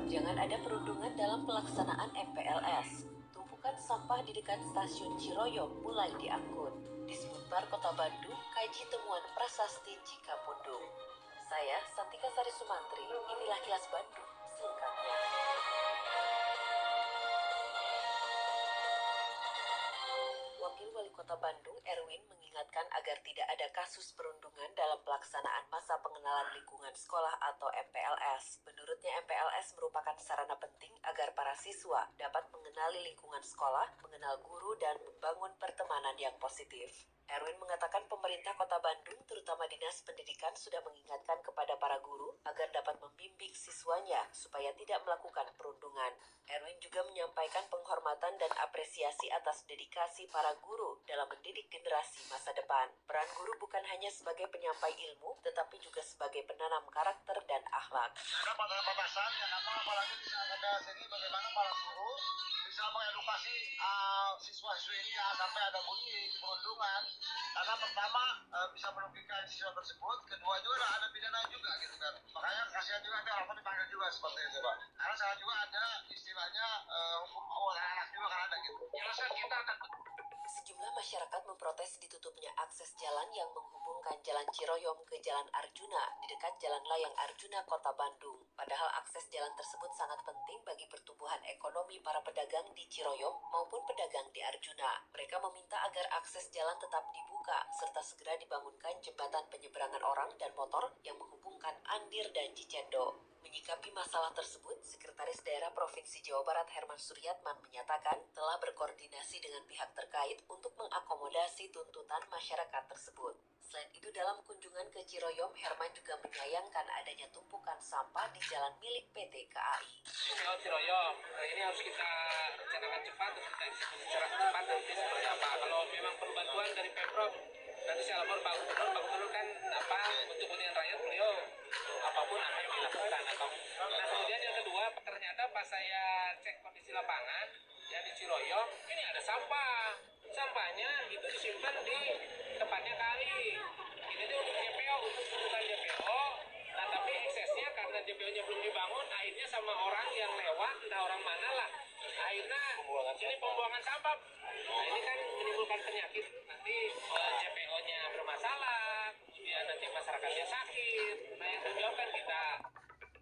Jangan ada perundungan dalam pelaksanaan MPLS. Tumpukan sampah di dekat stasiun Ciroyom mulai diangkut. Disbudpar Kota Bandung kaji temuan prasasti Cikapundung. Saya Santika Sari Sumantri, inilah Kilas Bandung selengkapnya. Wakil Wali Kota Bandung Erwin mengingatkan agar tidak ada kasus perundungan dalam pelaksanaan masa pengenalan lingkungan sekolah atau MPLS. Menurutnya MPLS merupakan sarana penting agar para siswa dapat mengenali lingkungan sekolah, mengenal guru, dan membangun pertemanan yang positif. Erwin mengatakan pemerintah Kota Bandung, terutama Dinas Pendidikan, sudah mengingatkan kepada para guru agar dapat membimbing siswanya supaya tidak melakukan perundungan. Erwin juga menyampaikan penghormatan dan apresiasi atas dedikasi para guru dalam mendidik generasi masa depan. Peran guru bukan hanya sebagai penyampai ilmu, tetapi juga sebagai penanam karakter dan akhlak. Ada batasan yang apalagi di ada sini bagaimana para guru bisa mengedukasi siswa-siswi ini ya sampai ada bunyi perundungan. Karena pertama bisa merugikan siswa tersebut, kedua juga ada pidana juga gitu kan. Makanya kasihan juga ada orang dipanggil juga seperti itu Pak. Karena saya juga ada istilahnya hukum anak juga kan ada gitu. Jelaskan kita akan. Sejumlah masyarakat memprotes ditutupnya akses jalan yang menghubungkan Jalan Ciroyom ke Jalan Arjuna di dekat Jalan Layang Arjuna, Kota Bandung. Padahal akses jalan tersebut sangat penting bagi pertumbuhan ekonomi para pedagang di Ciroyom maupun pedagang di Arjuna. Mereka meminta agar akses jalan tetap dibuka serta segera dibangunkan jembatan penyeberangan orang dan motor yang menghubungkan Andir dan Cicendo. Menyikapi masalah tersebut, Sekretaris Daerah Provinsi Jawa Barat Herman Suryatman menyatakan telah berkoordinasi dengan pihak terkait untuk mengakomodasi tuntutan masyarakat tersebut. Selain itu, dalam kunjungan ke Ciroyom, Herman juga menyayangkan adanya tumpukan sampah di jalan milik PT KAI. Kalau Ciroyom, ini harus kita rencanakan cepat, terus kita eksekusi secara cepat nanti seperti apa. Kalau memang perlu bantuan dari Pemprov, nanti saya lapor Pak Gubernur kan untuk kepentingan rakyat beliau apapun akan dilakukan. Nah kemudian yang kedua, ternyata pas saya cek kondisi lapangan ya di Ciroyom, ini ada sampahnya itu disimpan di tempatnya kali. Ini tuh untuk JPO, untuk kebutuhan JPO. Nah tapi eksesnya karena JPO-nya belum dibangun, akhirnya sama orang yang lewat, entah orang mana lah, akhirnya ini pembuangan sampah. Nah ini kan menimbulkan penyakit, nanti JPO-nya bermasalah, kemudian nanti masyarakatnya sakit. Nah yang terjawab kan kita.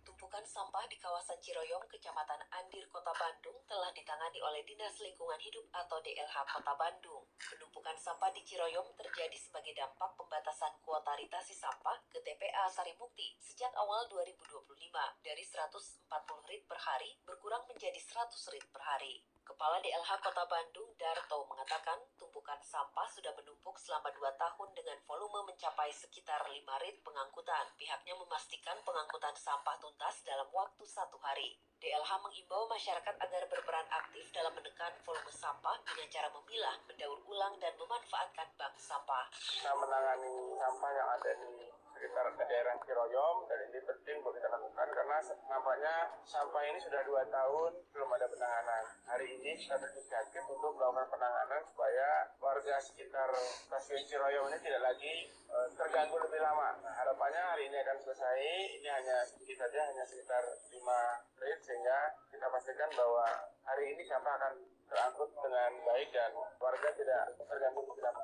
Tumpukan sampah di kawasan Ciroyom, Kecamatan Andir, Kota Bandung telah ditangani oleh Dinas Lingkungan Hidup atau DLH Kota Bandung. Penumpukan sampah di Ciroyom terjadi sebagai dampak pembatasan kuota ritasi sampah ke TPA Sarimukti sejak awal 2025 dari 140 rit per hari berkurang menjadi 100 rit per hari. Kepala DLH Kota Bandung, Darto, mengatakan tumpukan sampah sudah menumpuk selama 2 tahun dengan volume mencapai sekitar 5 rit pengangkutan. Pihaknya memastikan pengangkutan sampah tuntas dalam waktu 1 hari. DLH mengimbau masyarakat agar berperan aktif dalam menekan volume sampah dengan cara memilah, mendaur ulang, dan memanfaatkan bank sampah. Kita menangani sampah yang ada di sekitar daerah Ciroyom, dan ini penting buat kita lakukan karena nampaknya sampah ini sudah 2 tahun belum ada penanganan. Hari ini kita berinisiatif untuk melakukan penanganan supaya warga sekitar stasiun Ciroyom ini tidak lagi terganggu lebih lama. Nah, harapannya hari ini akan selesai. Ini hanya sedikit saja, hanya sekitar 5 rit, sehingga kita pastikan bahwa hari ini sampah akan terangkut dengan baik dan warga tidak terganggu lebih lama.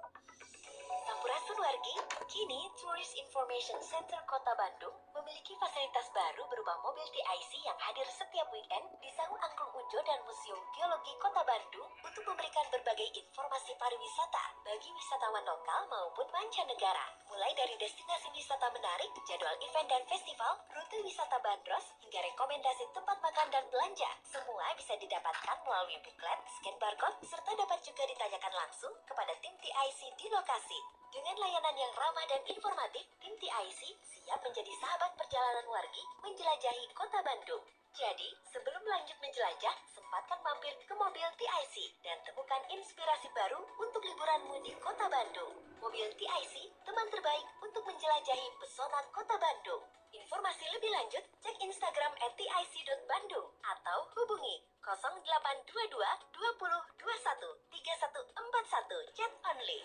Sampurasun wargi, kini Tourist Information Center Kota Bandung memiliki fasilitas baru berupa mobil TIC yang hadir setiap weekend di Saung Angklung Ujo dan Museum Geologi Kota Bandung untuk memberikan berbagai informasi pariwisata bagi wisatawan lokal maupun mancanegara. Mulai dari destinasi wisata menarik, jadwal event dan festival, rute wisata bandros, hingga rekomendasi tempat makan dan belanja. Semua bisa didapatkan melalui buklet, scan barcode, serta dapat juga ditanyakan langsung kepada tim TIC di lokasi. Dengan layanan yang ramah dan informatif, tim TIC siap menjadi sahabat perjalanan wargi menjelajahi Kota Bandung. Jadi, sebelum lanjut menjelajah, sempatkan mampir ke mobil TIC dan temukan inspirasi baru untuk liburanmu di Kota Bandung. Mobil TIC, teman terbaik untuk menjelajahi pesona Kota Bandung. Informasi lebih lanjut, cek Instagram @tic.bandung atau hubungi 0822 20 21 3141 chat only.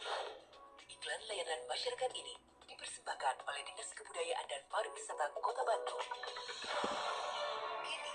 Iklan layanan masyarakat ini dipersembahkan oleh Dinas Kebudayaan dan Pariwisata Kota Bandung. Kini,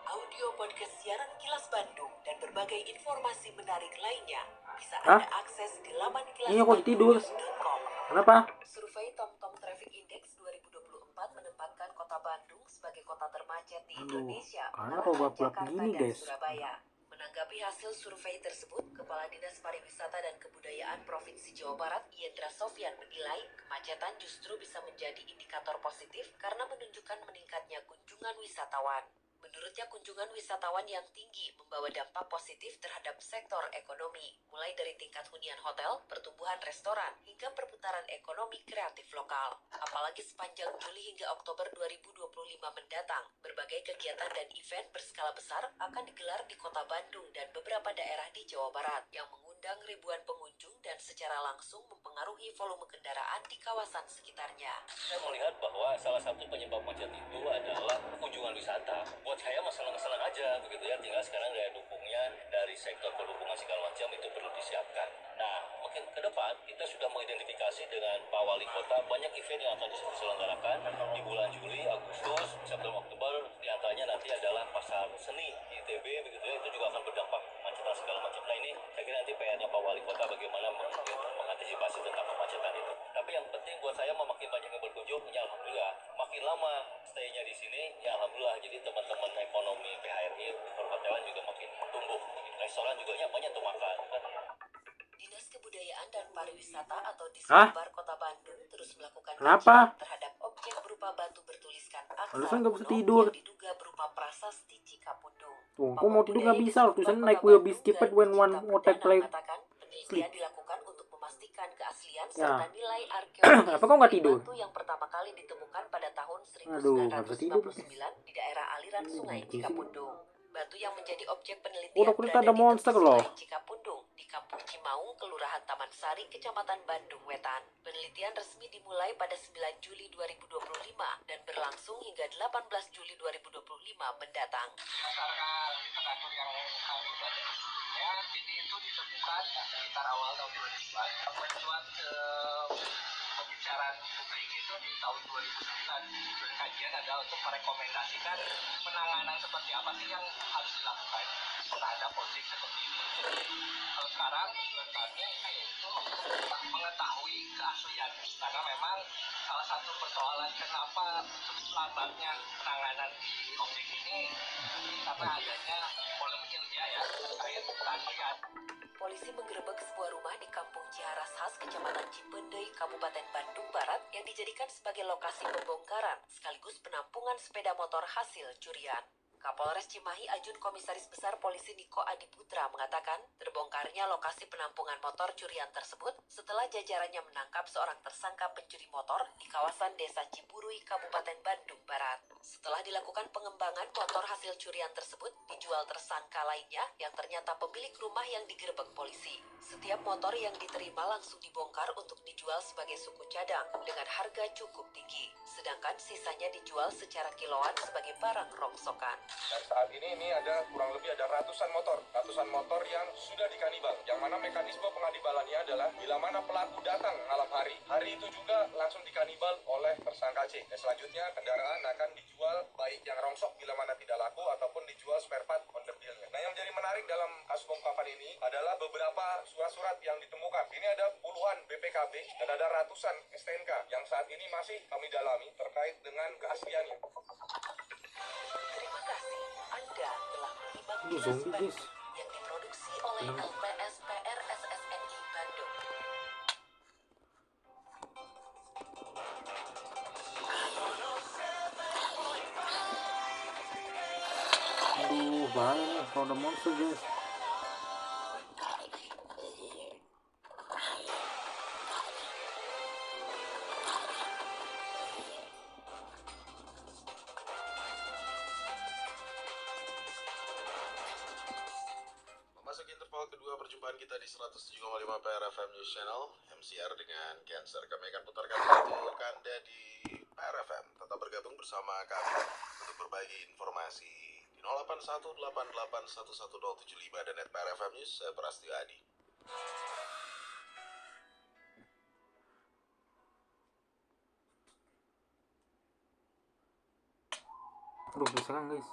audio podcast siaran Kilas Bandung dan berbagai informasi menarik lainnya bisa Anda akses di laman Ini aku tidur. kilasbandung.com. Kenapa? Survei TomTom Traffic Index 2024 menempatkan Kota Bandung sebagai kota termacet di Indonesia, kenapa mengalahkan bab-bab Jakarta gini, dan guys? Surabaya. Menanggapi hasil survei tersebut, Kepala Dinas Pariwisata dan Kebudayaan Provinsi Jawa Barat, Yendra Sofyan, menilai kemacetan justru bisa menjadi indikator positif karena menunjukkan meningkatnya kunjungan wisatawan. Menurutnya, kunjungan wisatawan yang tinggi membawa dampak positif terhadap sektor ekonomi, mulai dari tingkat hunian hotel, pertumbuhan restoran, hingga perputaran ekonomi kreatif lokal. Apalagi sepanjang Juli hingga Oktober 2025 mendatang, berbagai kegiatan dan event berskala besar akan digelar di Kota Bandung dan beberapa daerah di Jawa Barat yang mengundang ribuan pengunjung dan secara langsung mempengaruhi volume kendaraan di kawasan sekitarnya. Saya melihat bahwa salah satu penyebab macet itu adalah kunjungan wisata. Buat saya mah senang-senang aja begitu ya, tinggal sekarang daya dukungnya dari sektor perhubungan segala macam itu perlu disiapkan. Nah, mungkin ke depan kita sudah mengidentifikasi dengan Pak Wali Kota banyak event yang akan diselenggarakan di bulan Juli, Agustus, September, Oktober. Di antaranya nanti adalah pasar seni di ITB begitu ya, itu juga akan berdampak kemacetan segala macam. Nah, ini saya kira nanti PR-nya Pak Wali Kota bagaimana mengantisipasi tentang kemacetan itu. Tapi yang penting buat saya makin banyak yang berkunjung, ya alhamdulillah. Makin lama stay-nya di sini, ya alhamdulillah. Jadi teman-teman ekonomi PHRI, perhotelan juga makin tumbuh. Restoran juga banyak tuh makan. Dinas Kebudayaan dan Pariwisata atau Diskebar Kota Bandung terus melakukan Kenapa? kajian terhadap objek berupa batu bertuliskan Alasan aksara nggak bisa kuno tidur. yang diduga berupa prasasti Cikapundung. Tuh, kok mau tidur nggak bisa. Tulisan like will be skipped when one more take play. Penelitian dilakukan untuk memastikan keaslian Ya. serta nilai arkeologis Apa kok nggak tidur? batu yang pertama kali ditemukan pada tahun Aduh, nggak bisa tidur. 1959 di daerah aliran Sungai Cikapundung. Batu yang menjadi objek penelitian Udah kulitnya berada ada di monster tepi loh. Sungai Cikapundung di Kampung Cimaung, Kelurahan Taman Sari, Kecamatan Bandung Wetan. Penelitian resmi dimulai pada 9 Juli 2025 dan berlangsung hingga 18 Juli 2025 mendatang. Berdasarkan literatur yang kami baca sebelumnya, ini itu ditemukan sekitar awal tahun 2000-an. Mencuat ke pembicaraan publik itu di tahun 2009. Tujuan kajian adalah untuk merekomendasikan penanganan seperti apa sih yang harus dilakukan terhadap objek seperti ini. Kalau sekarang tujuan kami yaitu mengetahui keaslian, karena memang salah satu persoalan kenapa lambatnya penanganan di objek ini karena adanya polemik ilmiah ya terkait keaslian. Polisi menggerebek sebuah rumah di Kampung Ciharas Khas, Kecamatan Cipendei, Kabupaten Bandung Barat yang dijadikan sebagai lokasi pembongkaran sekaligus penampungan sepeda motor hasil curian. Kapolres Cimahi Ajun Komisaris Besar Polisi Niko Adiputra mengatakan terbongkarnya lokasi penampungan motor curian tersebut setelah jajarannya menangkap seorang tersangka pencuri motor di kawasan Desa Ciburui, Kabupaten Bandung Barat. Setelah dilakukan pengembangan, motor hasil curian tersebut dijual tersangka lainnya yang ternyata pemilik rumah yang digerebek polisi. Setiap motor yang diterima langsung dibongkar untuk dijual sebagai suku cadang dengan harga cukup tinggi, sedangkan sisanya dijual secara kiloan sebagai barang rongsokan. Dan saat ini ada kurang lebih ada ratusan motor yang sudah dikanibal. Yang mana mekanisme penganibalannya adalah bila mana pelaku datang malam hari itu juga langsung dikanibal oleh tersangka C. Dan selanjutnya kendaraan akan dijual baik yang rongsok bila mana tidak laku ataupun dijual spare part on the bill-nya. Nah, yang menjadi menarik dalam kasus pengungkapan ini adalah beberapa surat-surat yang ditemukan. Ini ada puluhan BPKB dan ada ratusan STNK yang saat ini masih kami dalami terkait dengan keasliannya. Terima kasih, Anda telah menyimak Aduh, Kilas zombie, Bandung guys. yang diproduksi oleh LPSPR SSNI Bandung. Aduh, bahaya nih kalau ada monster, guys. Memasuki interval kedua perjumpaan kita di 107,5 PRFM News Channel MCR dengan Cancer. Kami akan putarkan satu Anda di PRFM. Tetap bergabung bersama kami untuk berbagi informasi di 0818811075 dan @PRFM News. Saya Prastio Adi. Aduh, berserang, guys.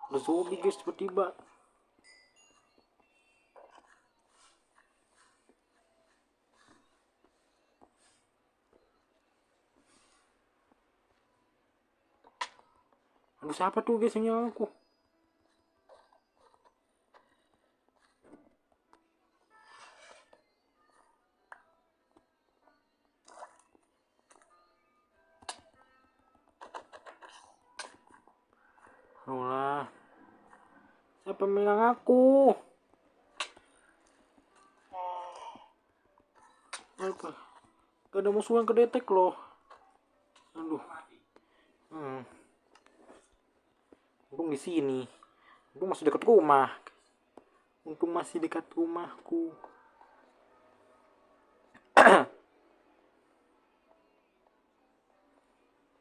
Ada zombie, guys, tiba-tiba. Aduh, siapa tuh guys yang nyala aku? Alah, siapa megang aku? Apa? Gak ada musuh yang kedetek loh. Aduh. Untung di sini. Untung masih dekat rumah. Untung masih dekat rumahku.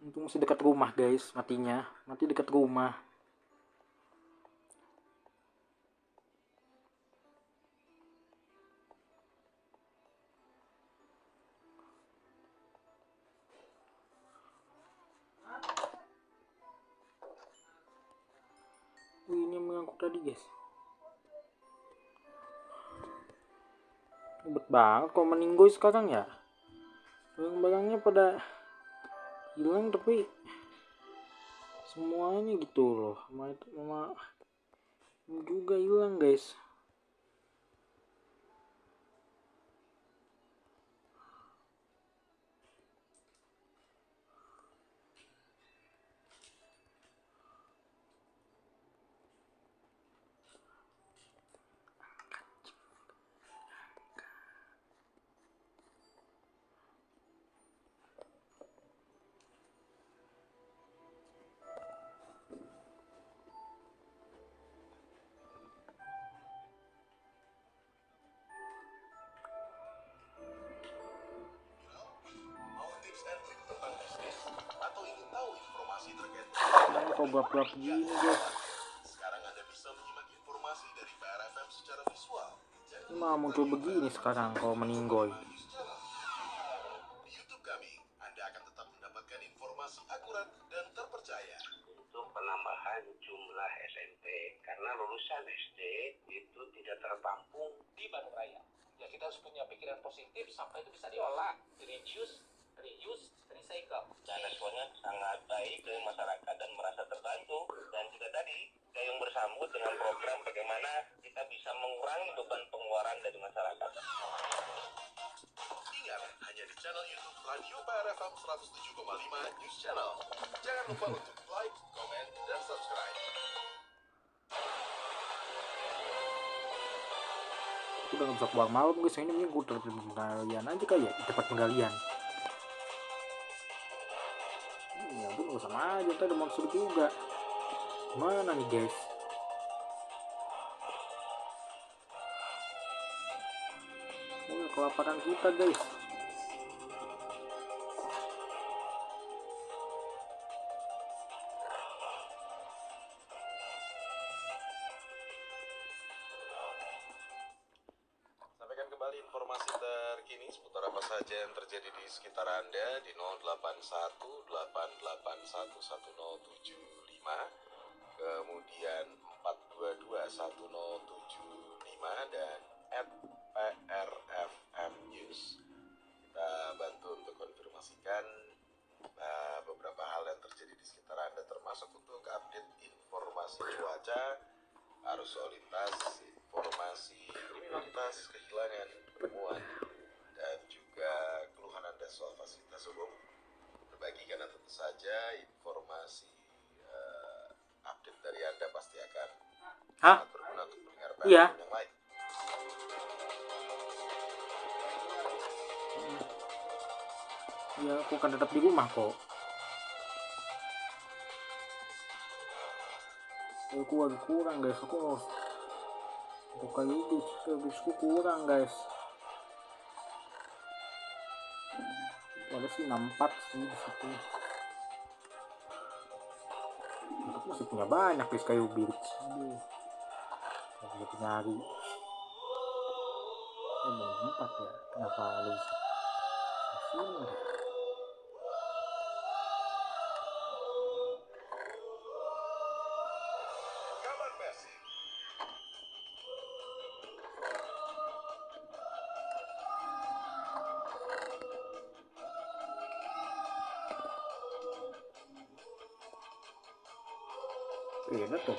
Untung masih dekat rumah guys, matinya. Mati dekat rumah. Ini yang mengangkut tadi guys. Ribet banget kok meninggoy sekarang ya. Barang-barangnya pada hilang tapi semuanya gitu loh. Mama juga hilang guys. Kok gelap-gelap gini guys. Sekarang Anda bisa menyimak informasi dari PRFM secara visual. Ini malah muncul begini sekarang kalau meninggoy. Di YouTube kami, Anda akan tetap mendapatkan informasi akurat dan terpercaya. Untuk penambahan jumlah SMP karena lulusan SD itu tidak tertampung Di Bandung Raya. Ya kita harus punya pikiran positif, sampah itu bisa diolah, reduce, reuse, recycle. dan responnya sangat baik dari masyarakat dan merasa terbantu. Dan juga tadi Gayung bersambut dengan program bagaimana kita bisa mengurangi beban pengeluaran dari masyarakat. Ingat, hanya di channel YouTube Radio PRFM 107,5 News Channel. Jangan lupa untuk like, komen, dan subscribe. Aku udah gak bisa keluar malam guys. Ini mending gue terjun penggalian aja kali ya. Di tempat penggalian. Ya ampun, sama aja tadi monster juga. Mana nih guys? Oh, kelaparan kita guys. Sampaikan kembali informasi terkini seputar apa saja yang terjadi di sekitar Anda di 0812811075, kemudian 4221075 dan @PRFM News. Kita bantu untuk konfirmasikan beberapa hal yang terjadi di sekitar Anda, termasuk untuk update informasi cuaca, arus lalu lintas, informasi kriminalitas, kehilangan, penemuan, dan juga keluhan Anda soal fasilitas umum. Berbagi karena tentu saja informasi update dari Anda pasti akan sangat berguna untuk pendengar Iya. yang lain. Ya aku kan tetap di rumah kok. Aku lagi kurang guys. Aku harus buka YouTube. Habisku kurang guys. Ada sih 64 sih di situ. Aku masih punya banyak guys kayu birch. Aduh. Aku bisa nyari. Belum 4 ya. Kenapa harus sini? Kabar Persib. Beda tuh.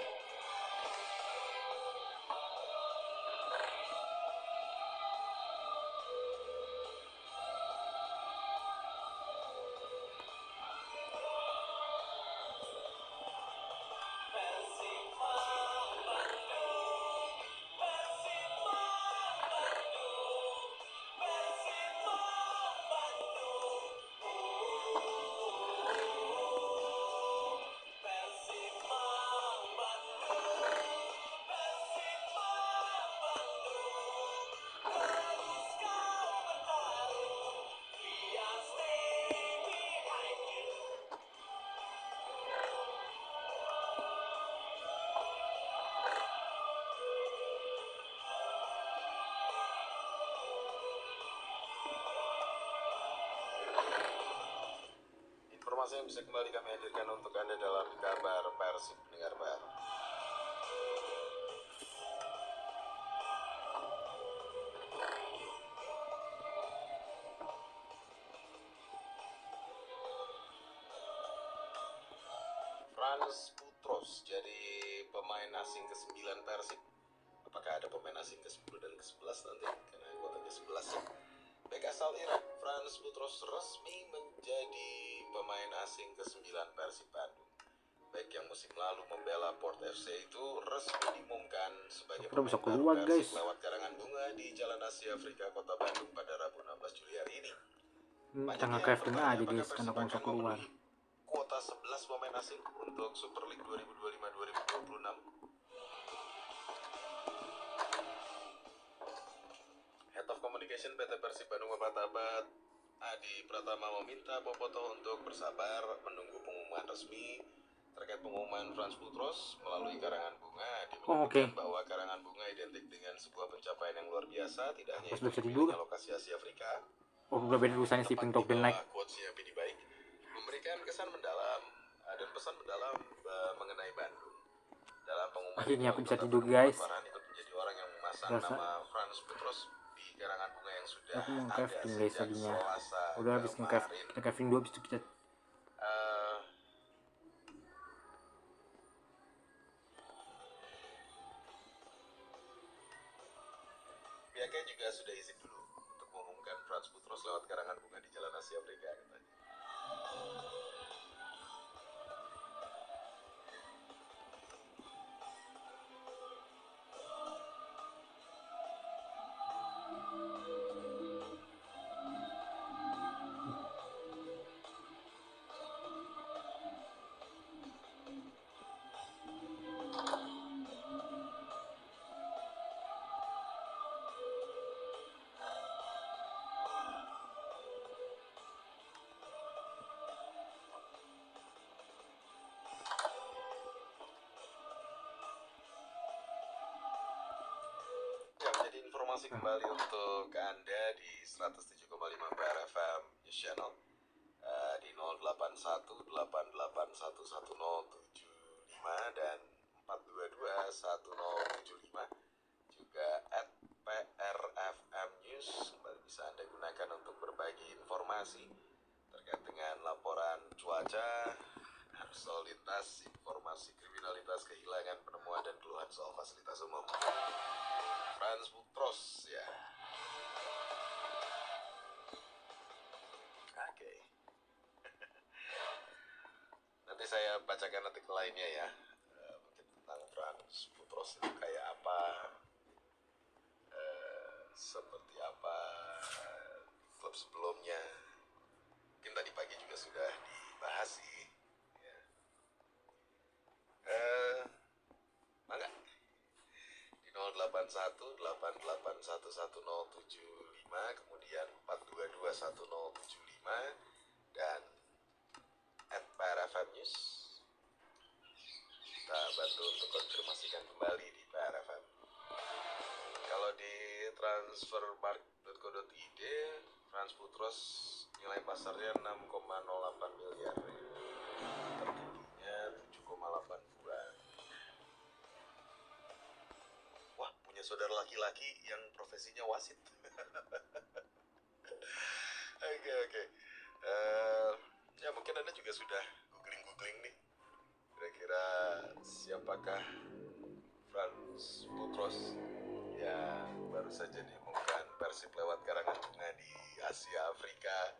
Informasi yang bisa kembali kami hadirkan untuk Anda dalam kabar Persib pendengar Bar. Frans Boutros jadi pemain asing ke-9 Persib. Apakah ada pemain asing ke-10 dan ke-11 nanti? Karena anggota ke-11 ya. Bek asal Irak, Frans Boutros resmi menjadi pemain asing ke-9 Persib Bandung. Bek yang musim lalu membela Port FC itu resmi diumumkan sebagai pemain baru Persib lewat karangan bunga di Jalan Asia Afrika Kota Bandung pada Rabu 16 Juli hari ini. Tengah crafting aja guys, karena aku bisa keluar. Kuota 11 pemain asing untuk Super League 2025-2026. Head of Communication PT Persib Bandung Bapak Tabat Adi Pratama meminta Bobotoh untuk bersabar menunggu pengumuman resmi terkait pengumuman Frans Boutros melalui karangan bunga. Adi menyebutkan bahwa karangan bunga identik dengan sebuah pencapaian yang luar biasa, tidak hanya itu memiliki lokasi Asia Afrika. Oh, udah beda urusannya si Pink Top The Night. Quotes-nya Bidi Baik memberikan kesan mendalam dan pesan mendalam mengenai Bandung. Dalam pengumuman akhirnya aku bisa tidur guys. Farhan ikut menjadi orang yang memasang nama Frans Boutros di karangan bunga yang sudah aku mau ada crafting guys tadinya. Selasa Udah habis nge-crafting 2 habis itu kita pihaknya juga sudah izin dulu untuk mengumumkan Frans Boutros lewat karangan bunga di Jalan Asia Afrika katanya. Menjadi informasi kembali untuk Anda di 107,5 BRFM News Channel di 0818811075 dan 4221075, juga @PRFM News kembali bisa Anda gunakan untuk berbagi informasi terkait dengan laporan cuaca, arus lalu lintas, informasi kriminalitas, kehilangan, penemuan dan keluhan soal fasilitas umum. Frans Boutros ya. Oke. Nanti saya bacakan artikel lainnya ya. Mungkin tentang Frans Boutros itu kayak apa, seperti apa klub sebelumnya. Mungkin tadi pagi juga sudah dibahas sih. Ya. Mangga. 0818811075 kemudian 4221075 dan @PRFM News. Kita bantu untuk konfirmasikan kembali di PRFM. Kalau di transfermarkt.co.id, Frans Boutros nilai pasarnya 6,08 miliar, tertingginya 7,82. Wah, punya saudara laki-laki yang profesinya wasit. Oke. Ya mungkin Anda juga sudah googling nih, kira-kira siapa apakah Franz Butros yang baru saja diumumkan Persib lewat karangan bunga di Asia Afrika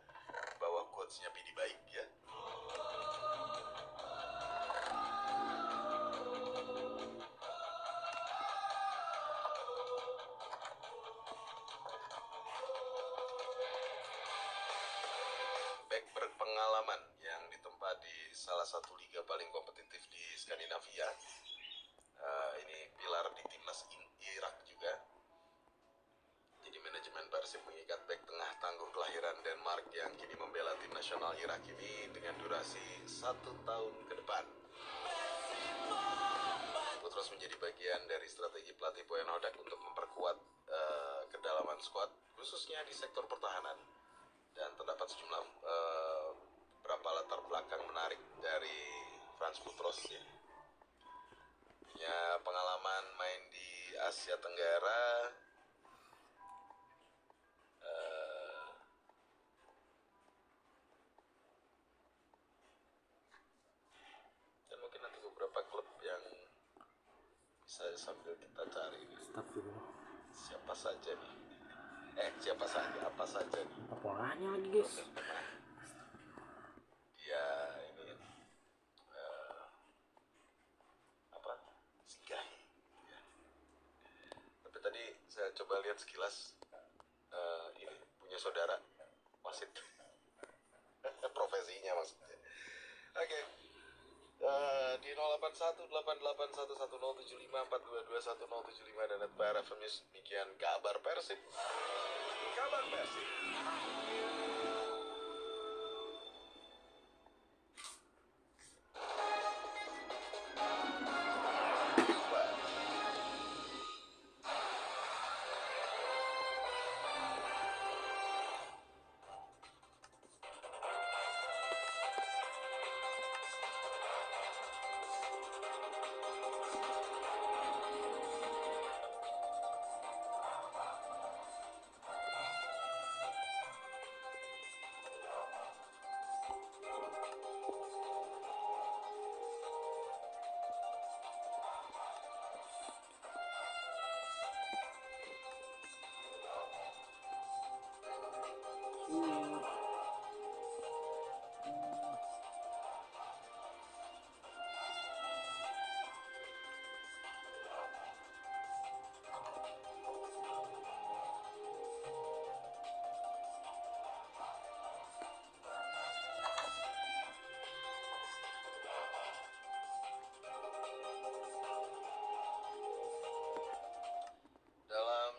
bawah quotes-nya Pidi Baik ya. Back berpengalaman yang ditempa di salah satu liga paling kompetitif di Skandinavia. Ini pilar di timnas Irak juga. Jadi manajemen Persib mengikat back tengah tangguh kelahiran Denmark yang kini membela tim nasional Irak ini dengan durasi 1 tahun ke depan. Terus menjadi bagian dari strategi pelatih Boyan Hodak untuk memperkuat kedalaman skuad khususnya di sektor pertahanan. Dan terdapat sejumlah beberapa latar belakang menarik dari Franz Butros ya. Punya pengalaman main di Asia Tenggara, dan mungkin nanti beberapa klub yang bisa sambil kita cari nih. Siapa saja nih? Siapa saja? Apa saja nih? Apa polanya lagi guys? Ya ini singgahi ya. Tapi tadi saya coba lihat sekilas ini punya saudara wasit profesinya maksudnya. Oke. Di 081881107542211075 dan @PRFM News. Demikian kabar Persib. Kabar Persib.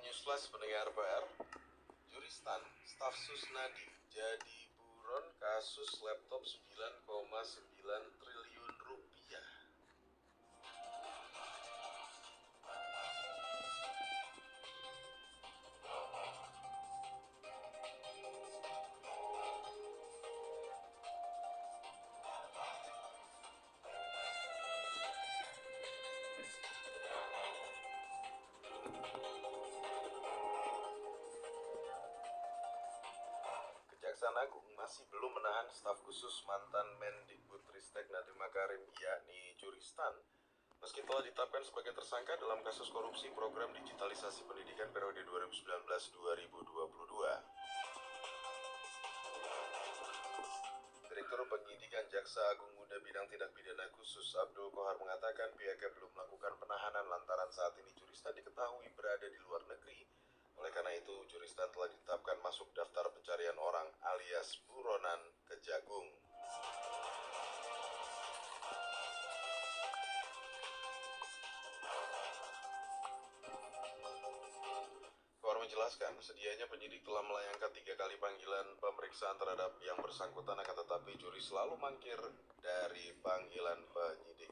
Newsflash pendengar PR, Juristan, staf Susnadi jadi buron kasus laptop 9,9 triliun rupiah. Kejaksaan Agung masih belum menahan staf khusus mantan Mendikbudristek Nadiem Makarim yakni Juristan meski telah ditetapkan sebagai tersangka dalam kasus korupsi program digitalisasi pendidikan periode 2019-2022. Direktur Penyidikan Jaksa Agung Muda Bidang Tindak Pidana Khusus Abdul Kohar mengatakan pihaknya belum melakukan penahanan lantaran saat ini Juristan diketahui berada di luar negeri. Oleh karena itu, Juristan telah ditetapkan masuk daftar pencarian orang alias buronan Kejagung. Kohar menjelaskan, sedianya penyidik telah melayangkan 3 kali panggilan pemeriksaan terhadap yang bersangkutan, akan tetapi juri selalu mangkir dari panggilan penyidik.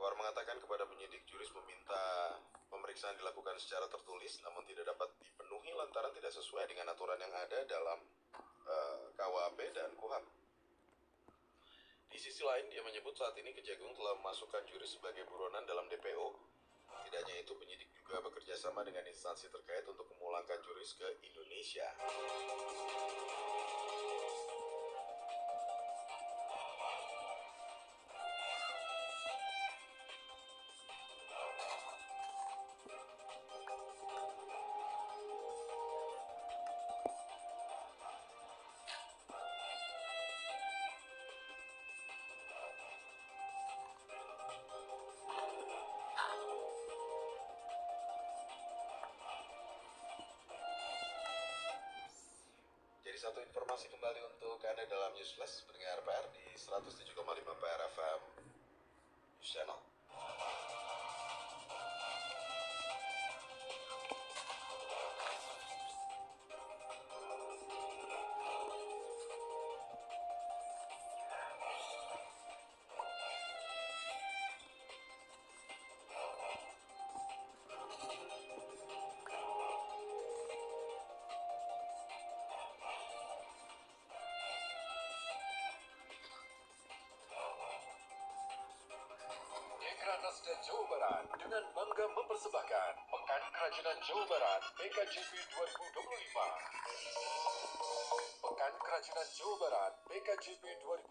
Kohar mengatakan kepada penyidik, Juris meminta pemeriksaan dilakukan secara tertulis namun tidak dapat dipenuhi lantaran tidak sesuai dengan aturan yang ada dalam KUHP dan KUHAP. Di sisi lain, dia menyebut saat ini Kejagung telah memasukkan Juris sebagai buronan dalam DPO. Tidak hanya itu, penyidik juga bekerja sama dengan instansi terkait untuk memulangkan Juris ke Indonesia. satu informasi kembali untuk Anda dalam News Flash pendengar PR di 107,5 PR FM News Channel. Dekranasda Jawa Barat dengan bangga mempersembahkan Pekan Kerajinan Jawa Barat PKJP 2025. Pekan Kerajinan Jawa Barat PKJP 2025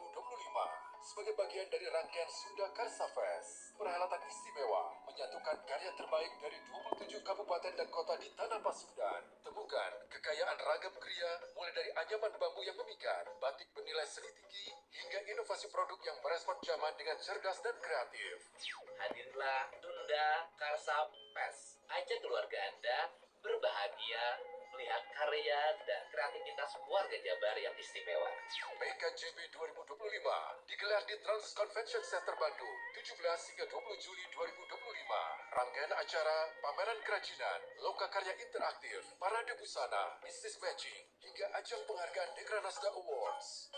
sebagai bagian dari rangkaian Sunda Karsa Fest, perhelatan istimewa menyatukan karya terbaik dari 27 kabupaten dan kota di Tanah Pasundan. Temukan kekayaan ragam kriya mulai dari anyaman bambu yang memikat, batik bernilai seni tinggi, hingga inovasi produk yang merespon zaman dengan cerdas dan kreatif. Hadirlah Sunda Karsa Fest. Ajak keluarga Anda berbahagia melihat karya dan kreativitas warga Jabar yang istimewa. PKJP 2025 digelar di Trans Convention Center Bandung 17 hingga 20 Juli 2025. Rangkaian acara, pameran kerajinan, lokakarya interaktif, parade busana, bisnis matching, hingga ajang penghargaan Dekranasda Awards.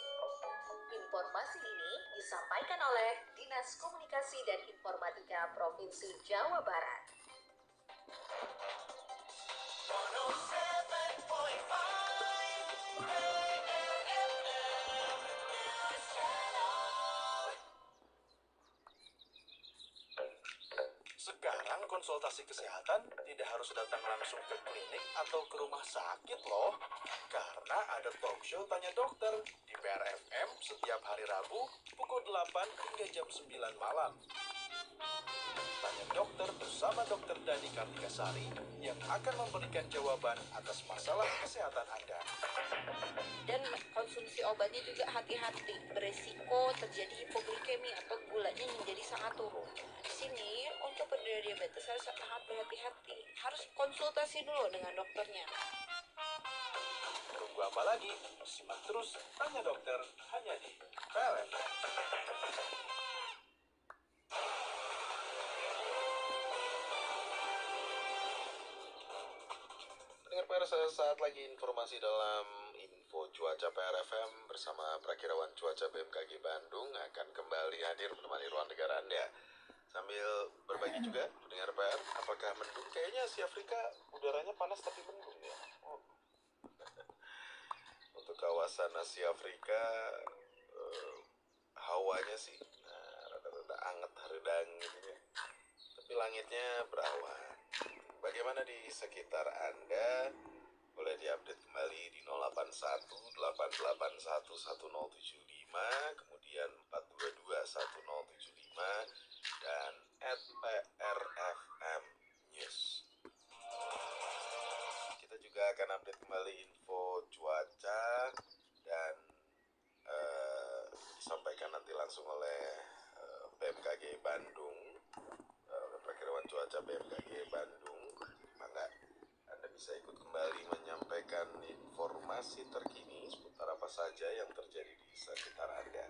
Informasi ini disampaikan oleh Dinas Komunikasi dan Informatika Provinsi Jawa Barat. Sekarang konsultasi kesehatan tidak harus datang langsung ke klinik atau ke rumah sakit loh. Karena ada talk show Tanya Dokter di PRFM setiap hari Rabu pukul 8 hingga jam 9 malam. Tanya Dokter bersama Dr. Dani Kartikasari yang akan memberikan jawaban atas masalah kesehatan Anda. Dan konsumsi obatnya juga hati-hati, beresiko terjadi hipoglikemia atau gulanya menjadi sangat turun. Di sini untuk penderita diabetes harus sangat berhati-hati, harus konsultasi dulu dengan dokternya. Tunggu apa lagi? Simak terus Tanya Dokter hanya di PLN. Dengar PR saat lagi informasi dalam info cuaca PRFM bersama Prakirawan Cuaca BMKG Bandung akan kembali hadir menemani ruang negara Anda. Sambil berbagi juga dengar PR, apakah mendung? Kayaknya Asia Afrika udaranya panas tapi mendung ya. Untuk kawasan Asia Afrika hawanya sih rada-rada anget haredang gitu ya. Tapi langitnya berawan. Bagaimana di sekitar Anda? Boleh diupdate kembali di 081-881-1075, kemudian 422-1075, dan @PRFM News. Kita juga akan update kembali info cuaca dan disampaikan nanti langsung oleh BMKG Bandung, Prakirawan Cuaca BMKG Bandung. Maka Anda bisa ikut kembali menyampaikan informasi terkini seputar apa saja yang terjadi di sekitar Anda.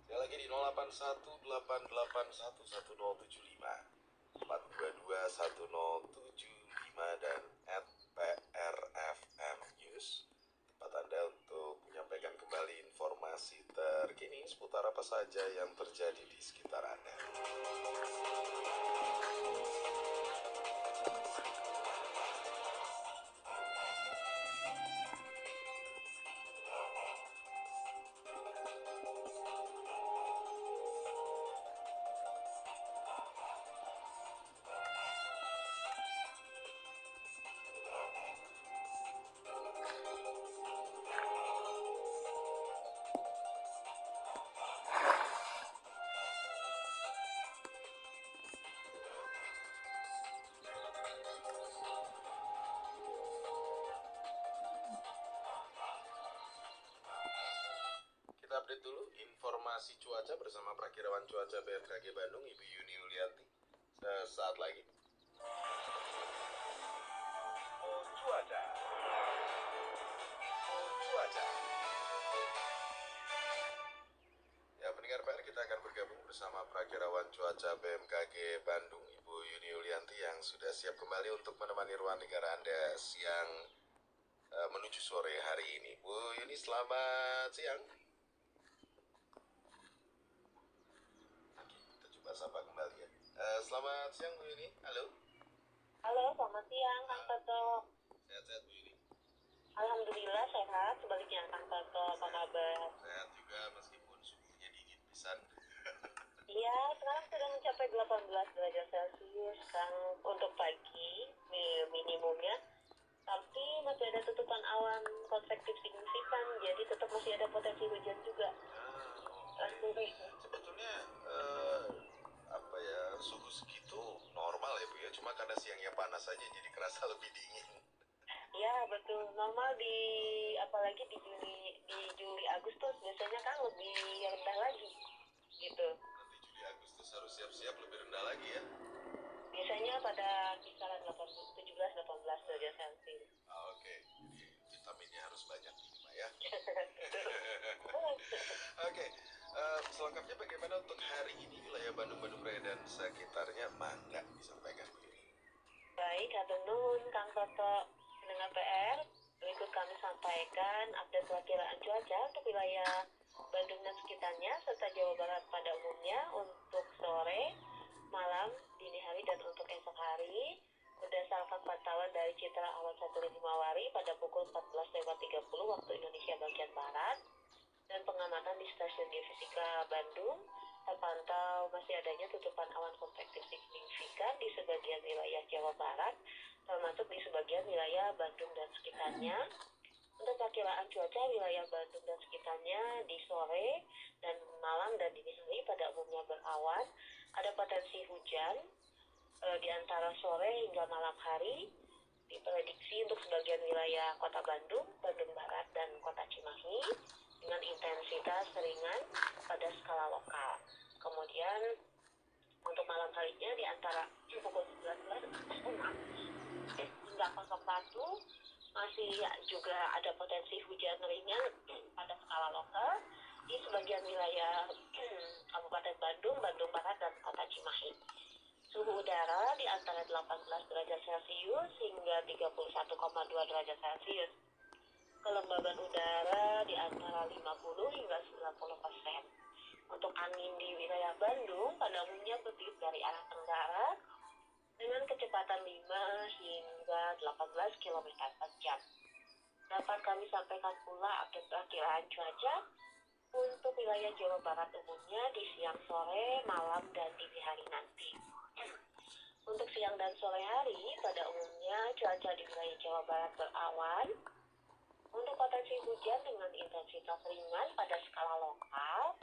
Sekali lagi di 081-881-1075, 422-1075, dan @PRFM News. Tempat Anda untuk menyampaikan kembali informasi terkini seputar apa saja yang terjadi di sekitar Anda. Update dulu informasi cuaca bersama Prakirawan Cuaca BMKG Bandung, Ibu Yuni Yuliati. Sesaat lagi. Info cuaca. cuaca. Ya, pendengar PR, kita akan bergabung bersama Prakirawan Cuaca BMKG Bandung, Ibu Yuni Yulianti, yang sudah siap kembali untuk menemani ruang dengar Anda siang menuju sore hari ini. Bu Yuni, selamat siang. Oke, kita coba sapa kembali ya. Selamat siang Bu Yuni, halo. Halo, selamat siang Kang Toto. Sehat-sehat Bu Yuni? Alhamdulillah sehat, sebaliknya Kang Toto, apa kabar? Sehat juga meskipun suhunya dingin pisan. Iya, sekarang sudah mencapai 18 derajat Celcius Kang untuk pagi minimumnya. Tapi masih ada tutupan awan konvektif signifikan, jadi tetap masih ada potensi hujan juga. Sebetulnya apa ya, suhu segitu normal ya Bu ya, cuma karena siangnya panas aja jadi kerasa lebih dingin. Ya betul, normal apalagi di Juli Agustus biasanya kan lebih rendah lagi gitu. Nanti Juli Agustus harus siap-siap lebih rendah lagi ya. Biasanya pada kisaran 17-18 derajat Celcius. Oke, jadi vitaminnya harus banyak ini Pak ya. Oke, selengkapnya bagaimana untuk hari ini wilayah Bandung Raya dan sekitarnya, mangga disampaikan Bu Yuni. Baik, hatur nuhun Kang Toto. Pendengar PR, berikut kami sampaikan update perakiraan cuaca untuk wilayah Bandung dan sekitarnya serta Jawa Barat pada umumnya untuk sore, malam, dini hari, dan untuk esok hari berdasarkan pantauan dari Citra Awan Satelit Himawari pada pukul 14.30 waktu Indonesia bagian Barat dan pengamatan di Stasiun Geofisika Bandung terpantau masih adanya tutupan awan konvektif signifikan di sebagian wilayah Jawa Barat, termasuk di sebagian wilayah Bandung dan sekitarnya. Untuk perkiraan cuaca wilayah Bandung dan sekitarnya di sore dan malam dan dini hari pada umumnya berawan, ada potensi hujan di antara sore hingga malam hari. Diprediksi untuk sebagian wilayah Kota Bandung, Bandung Barat, dan Kota Cimahi dengan intensitas ringan pada skala lokal. Kemudian untuk malam harinya di antara pukul 19 hingga 01 masih juga ada potensi hujan ringan pada skala lokal di sebagian wilayah Kabupaten Bandung, Bandung Barat, dan Kota Cimahi. Suhu udara di antara 18 derajat Celcius hingga 31,2 derajat Celcius. Kelembaban udara di antara 50 hingga 90%. Untuk angin di wilayah Bandung pada umumnya bertiup dari arah tenggara dengan kecepatan 5 hingga 18 km per jam. Dapat kami sampaikan pula update perakiraan cuaca untuk wilayah Jawa Barat umumnya di siang, sore, malam, dan dini hari nanti. Untuk siang dan sore hari, pada umumnya cuaca di wilayah Jawa Barat berawan. Untuk potensi hujan dengan intensitas ringan pada skala lokal,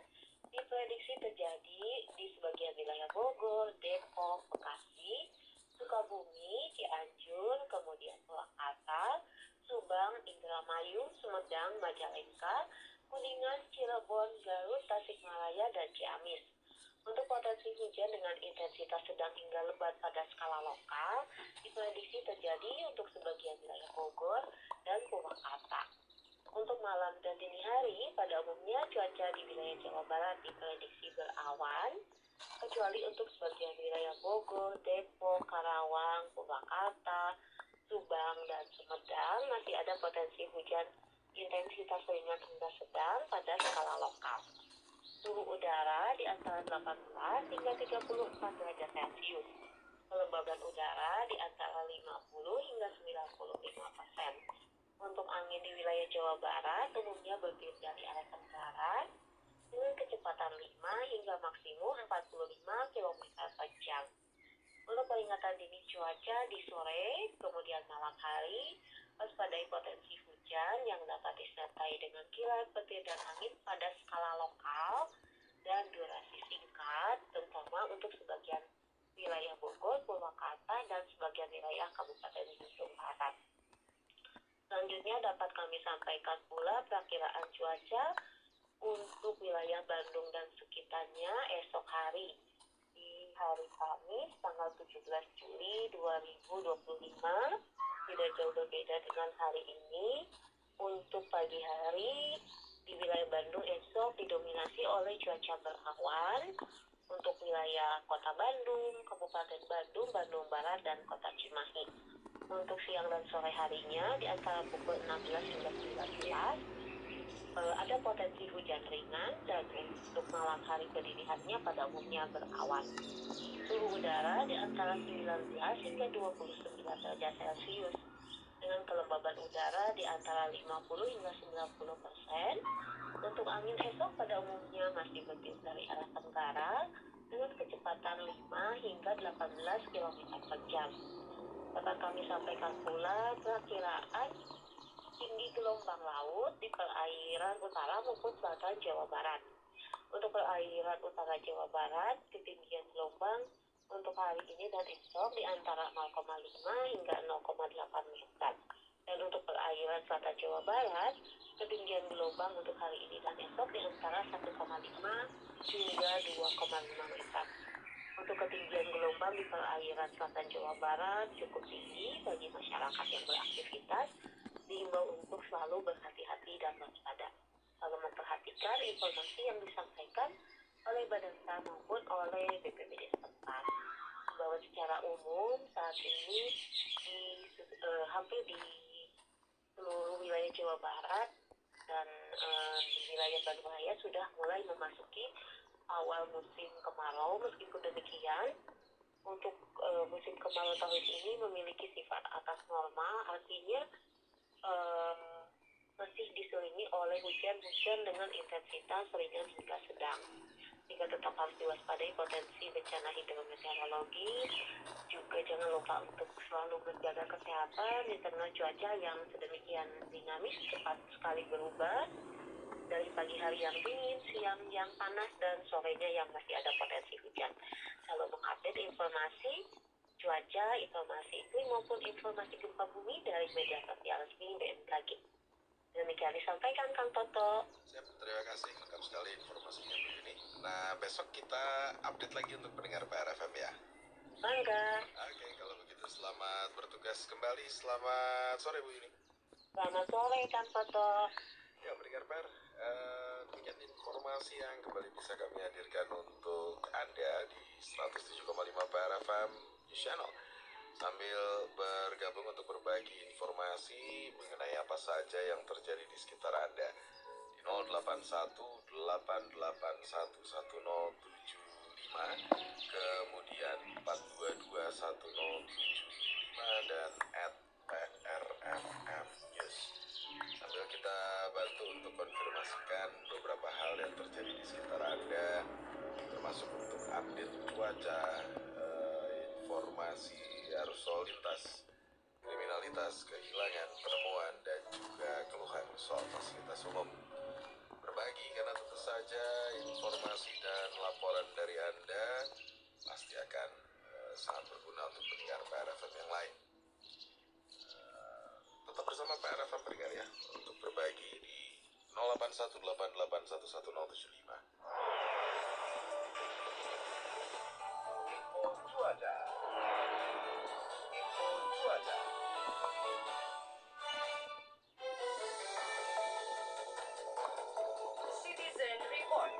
diprediksi terjadi di sebagian wilayah Bogor, Depok, Bekasi, Sukabumi, Cianjur, kemudian Purwakarta, Subang, Indramayu, Sumedang, Majalengka, Kuningan, Cirebon, Garut, Tasikmalaya, dan Ciamis. Untuk potensi hujan dengan intensitas sedang hingga lebat pada skala lokal, diprediksi terjadi untuk sebagian wilayah Bogor dan Purwakarta. Untuk malam dan dini hari, pada umumnya cuaca di wilayah Jawa Barat diprediksi berawan, kecuali untuk sebagian wilayah Bogor, Depok, Karawang, Purwakarta, Subang, dan Sumedang masih ada potensi hujan intensitas ringan hingga sedang pada skala lokal. Suhu udara di antara 18 hingga 34 derajat Celcius. Kelembaban udara di antara 50 hingga 95%. Untuk angin di wilayah Jawa Barat umumnya bertiup dari arah tenggara dengan kecepatan 5 hingga maksimum 45 km per jam. Untuk peringatan dini cuaca di sore, kemudian malam hari, waspadai potensi hujan yang dapat disertai dengan kilat, petir, dan angin pada skala lokal dan durasi singkat, terutama untuk sebagian wilayah Bogor, Purwakarta, dan sebagian wilayah Kabupaten Bandung Barat. Selanjutnya dapat kami sampaikan pula perakiraan cuaca untuk wilayah Bandung dan sekitarnya esok hari. Di hari Kamis tanggal 17 Juli 2025, tidak jauh berbeda dengan hari ini. Untuk pagi hari, di wilayah Bandung esok didominasi oleh cuaca berawan. Untuk wilayah Kota Bandung, Kabupaten Bandung, Bandung Barat, dan Kota Cimahi. Untuk siang dan sore harinya, di antara pukul 16 hingga 19, ada potensi hujan ringan, dan untuk malam hari kediniannya pada umumnya berawan. Suhu udara di antara 19 hingga 29 derajat Celcius, dengan kelembaban udara di antara 50 hingga 90%. Untuk angin esok pada umumnya masih bertiup dari arah tenggara dengan kecepatan 5 hingga 18 km per jam. Dapat kami sampaikan pula perakiraan tinggi gelombang laut di perairan utara maupun selatan Jawa Barat. Untuk perairan utara Jawa Barat, ketinggian gelombang untuk hari ini dan esok di antara 0,5 hingga 0,8 meter. Dan untuk perairan selatan Jawa Barat, ketinggian gelombang untuk hari ini dan esok di antara 1,5 hingga 2,5 meter. Untuk ketinggian gelombang di perairan selatan Jawa Barat cukup tinggi bagi masyarakat yang beraktivitas, diimbau untuk selalu berhati-hati dan waspada. Selalu memperhatikan informasi yang disampaikan oleh Badan SAR maupun oleh BPBD setempat. Bahwa secara umum saat ini hampir di seluruh wilayah Jawa Barat dan di wilayah Bandung Raya sudah mulai memasuki awal musim kemarau. Meskipun demikian, untuk musim kemarau tahun ini memiliki sifat atas normal, artinya masih diselingi oleh hujan-hujan dengan intensitas ringan hingga sedang. Jika tetap harus diwaspadai potensi bencana hidrometeorologi. Juga jangan lupa untuk selalu menjaga kesehatan di tengah cuaca yang sedemikian dinamis, cepat sekali berubah. Dari pagi hari yang dingin, siang yang panas, dan sorenya yang masih ada potensi hujan. Selalu mengupdate informasi cuaca, informasi iklim maupun informasi gempa bumi dari media sosial resmi BMKG. Demikian disampaikan Kang Toto. Siap, terima kasih. Lengkap sekali informasinya Bu Yuni. Nah, besok kita update lagi untuk pendengar PRFM ya. Bangga. Oke, kalau begitu selamat bertugas kembali. Selamat sore Bu Yuni. Selamat sore Kang Toto. Ya, pendengar PR, demikian informasi yang kembali bisa kami hadirkan untuk Anda di 107,5 PRFM News Channel. Sambil bergabung untuk berbagi informasi mengenai apa saja yang terjadi di sekitar Anda di 08188111075, kemudian 4221075 dan @PRFM News. Sambil kita bantu untuk konfirmasikan beberapa hal yang terjadi di sekitar Anda, termasuk untuk update cuaca, informasi arus lalu lintas, kriminalitas, kehilangan, penemuan, dan juga keluhan soal fasilitas umum. Berbagi karena tentu saja informasi dan laporan dari Anda pasti akan sangat berguna untuk pendengar PRFM yang lain. Tetap bersama PRFM pendengar ya, untuk berbagi di 0818811075. Info cuaca. Info cuaca. Citizen Report.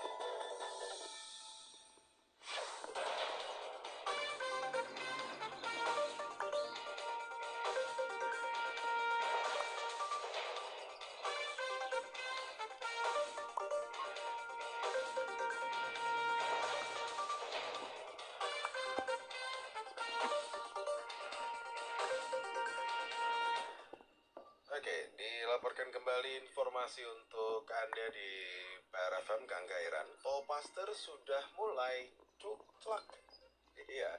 Oke, dilaporkan kembali informasi untuk Anda di PRFM Kang Kairan. Tolpaster sudah mulai cuklak. Iya,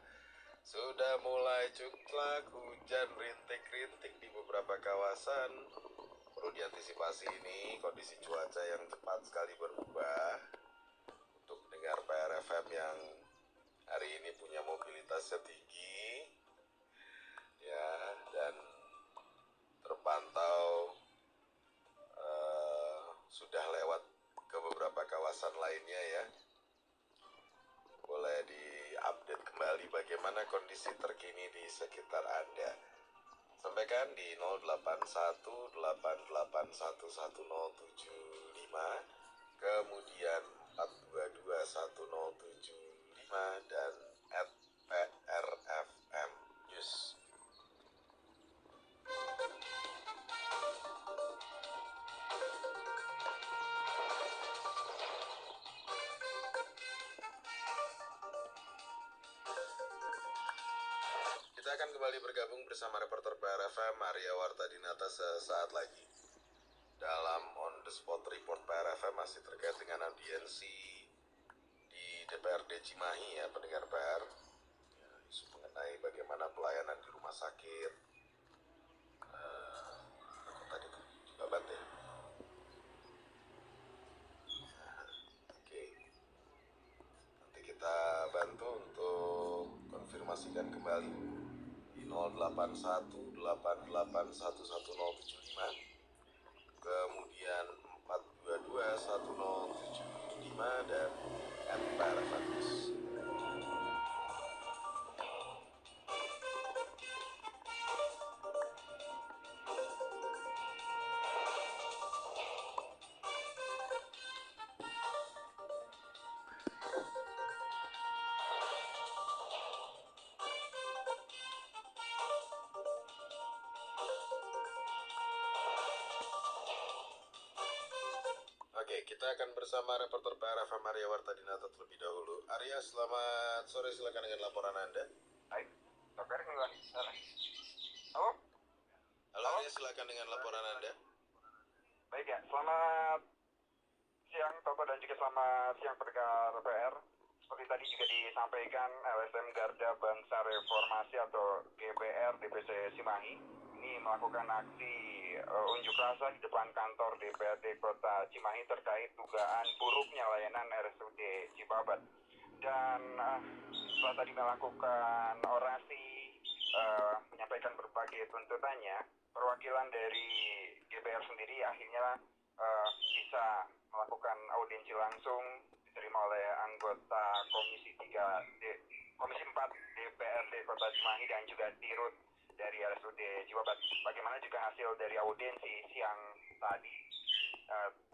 sudah mulai cuklak, hujan rintik-rintik di beberapa kawasan. Perlu diantisipasi ini kondisi cuaca yang cepat sekali berubah. Untuk dengar PRFM yang hari ini punya mobilitasnya tinggi, ya, dan terpantau sudah lewat ke beberapa kawasan lainnya ya. Boleh diupdate kembali bagaimana kondisi terkini di sekitar Anda. Sampaikan di 0818811075, kemudian 4221075 dan @PRFM News. Kita akan kembali bergabung bersama reporter PRFM Arya Wartadinata sesaat lagi. Dalam On The Spot Report PRFM masih terkait dengan audiensi di DPRD Cimahi ya pendengar PR. Ya, isu mengenai bagaimana pelayanan di rumah sakit. Tadi tuh Babat ya. Oke. Nanti kita bantu untuk konfirmasikan kembali di 0818811075, kemudian 4221075 dan @PRFM. Oke, kita akan bersama reporter PRFM Arya Wartadinata terlebih dahulu. Arya, selamat sore, silakan dengan laporan Anda. Baik, Dokter enggak. Halo? Halo Arya, silakan dengan laporan Anda. Baik ya, selamat siang Bapak dan juga selamat siang pendengar PR. Seperti tadi juga disampaikan, LSM Garda Bangsa Reformasi atau GBR DPC Cimahi ini melakukan aksi unjuk rasa di depan kantor DPRD Kota Cimahi terkait dugaan buruknya layanan RSUD Cibabat. Dan setelah tadi melakukan orasi, menyampaikan berbagai tuntutannya, perwakilan dari GBR sendiri akhirnya bisa melakukan audiensi langsung diterima oleh anggota Komisi 4 DPRD Kota Cimahi dan juga Dirut dari RSUD Cibabat. Bagaimana juga hasil dari audiensi siang tadi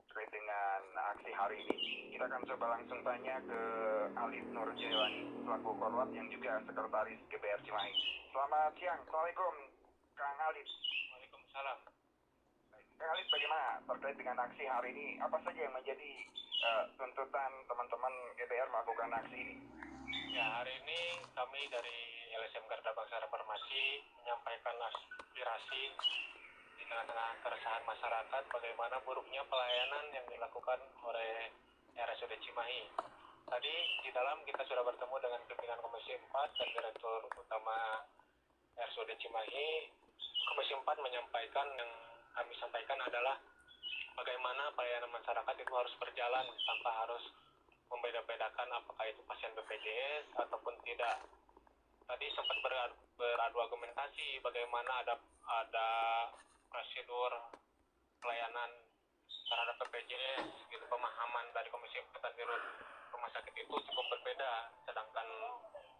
terkait dengan aksi hari ini. Kita akan coba langsung tanya ke Alif Nur Jailani selaku Korwat yang juga Sekretaris GBR Cimahi. Selamat siang. Assalamualaikum Kang Alif. Waalaikumsalam. Kang Alif, bagaimana terkait dengan aksi hari ini? Apa saja yang menjadi tuntutan teman-teman GBR melakukan aksi ini? Ya, hari ini kami dari LSM Garda Bangsa Reformasi menyampaikan aspirasi di tengah-tengah keresahan masyarakat bagaimana buruknya pelayanan yang dilakukan oleh RSUD Cimahi. Tadi di dalam kita sudah bertemu dengan pimpinan Komisi 4 dan Direktur Utama RSUD Cimahi. Komisi 4 menyampaikan, yang kami sampaikan adalah bagaimana pelayanan masyarakat itu harus berjalan tanpa harus membeda-bedakan apakah itu pasien BPJS ataupun tidak. Tadi sempat beradu argumentasi bagaimana ada prosedur pelayanan terhadap BPJS gitu, pemahaman dari Komisi 4 dan Dirut Rumah Sakit itu cukup berbeda, sedangkan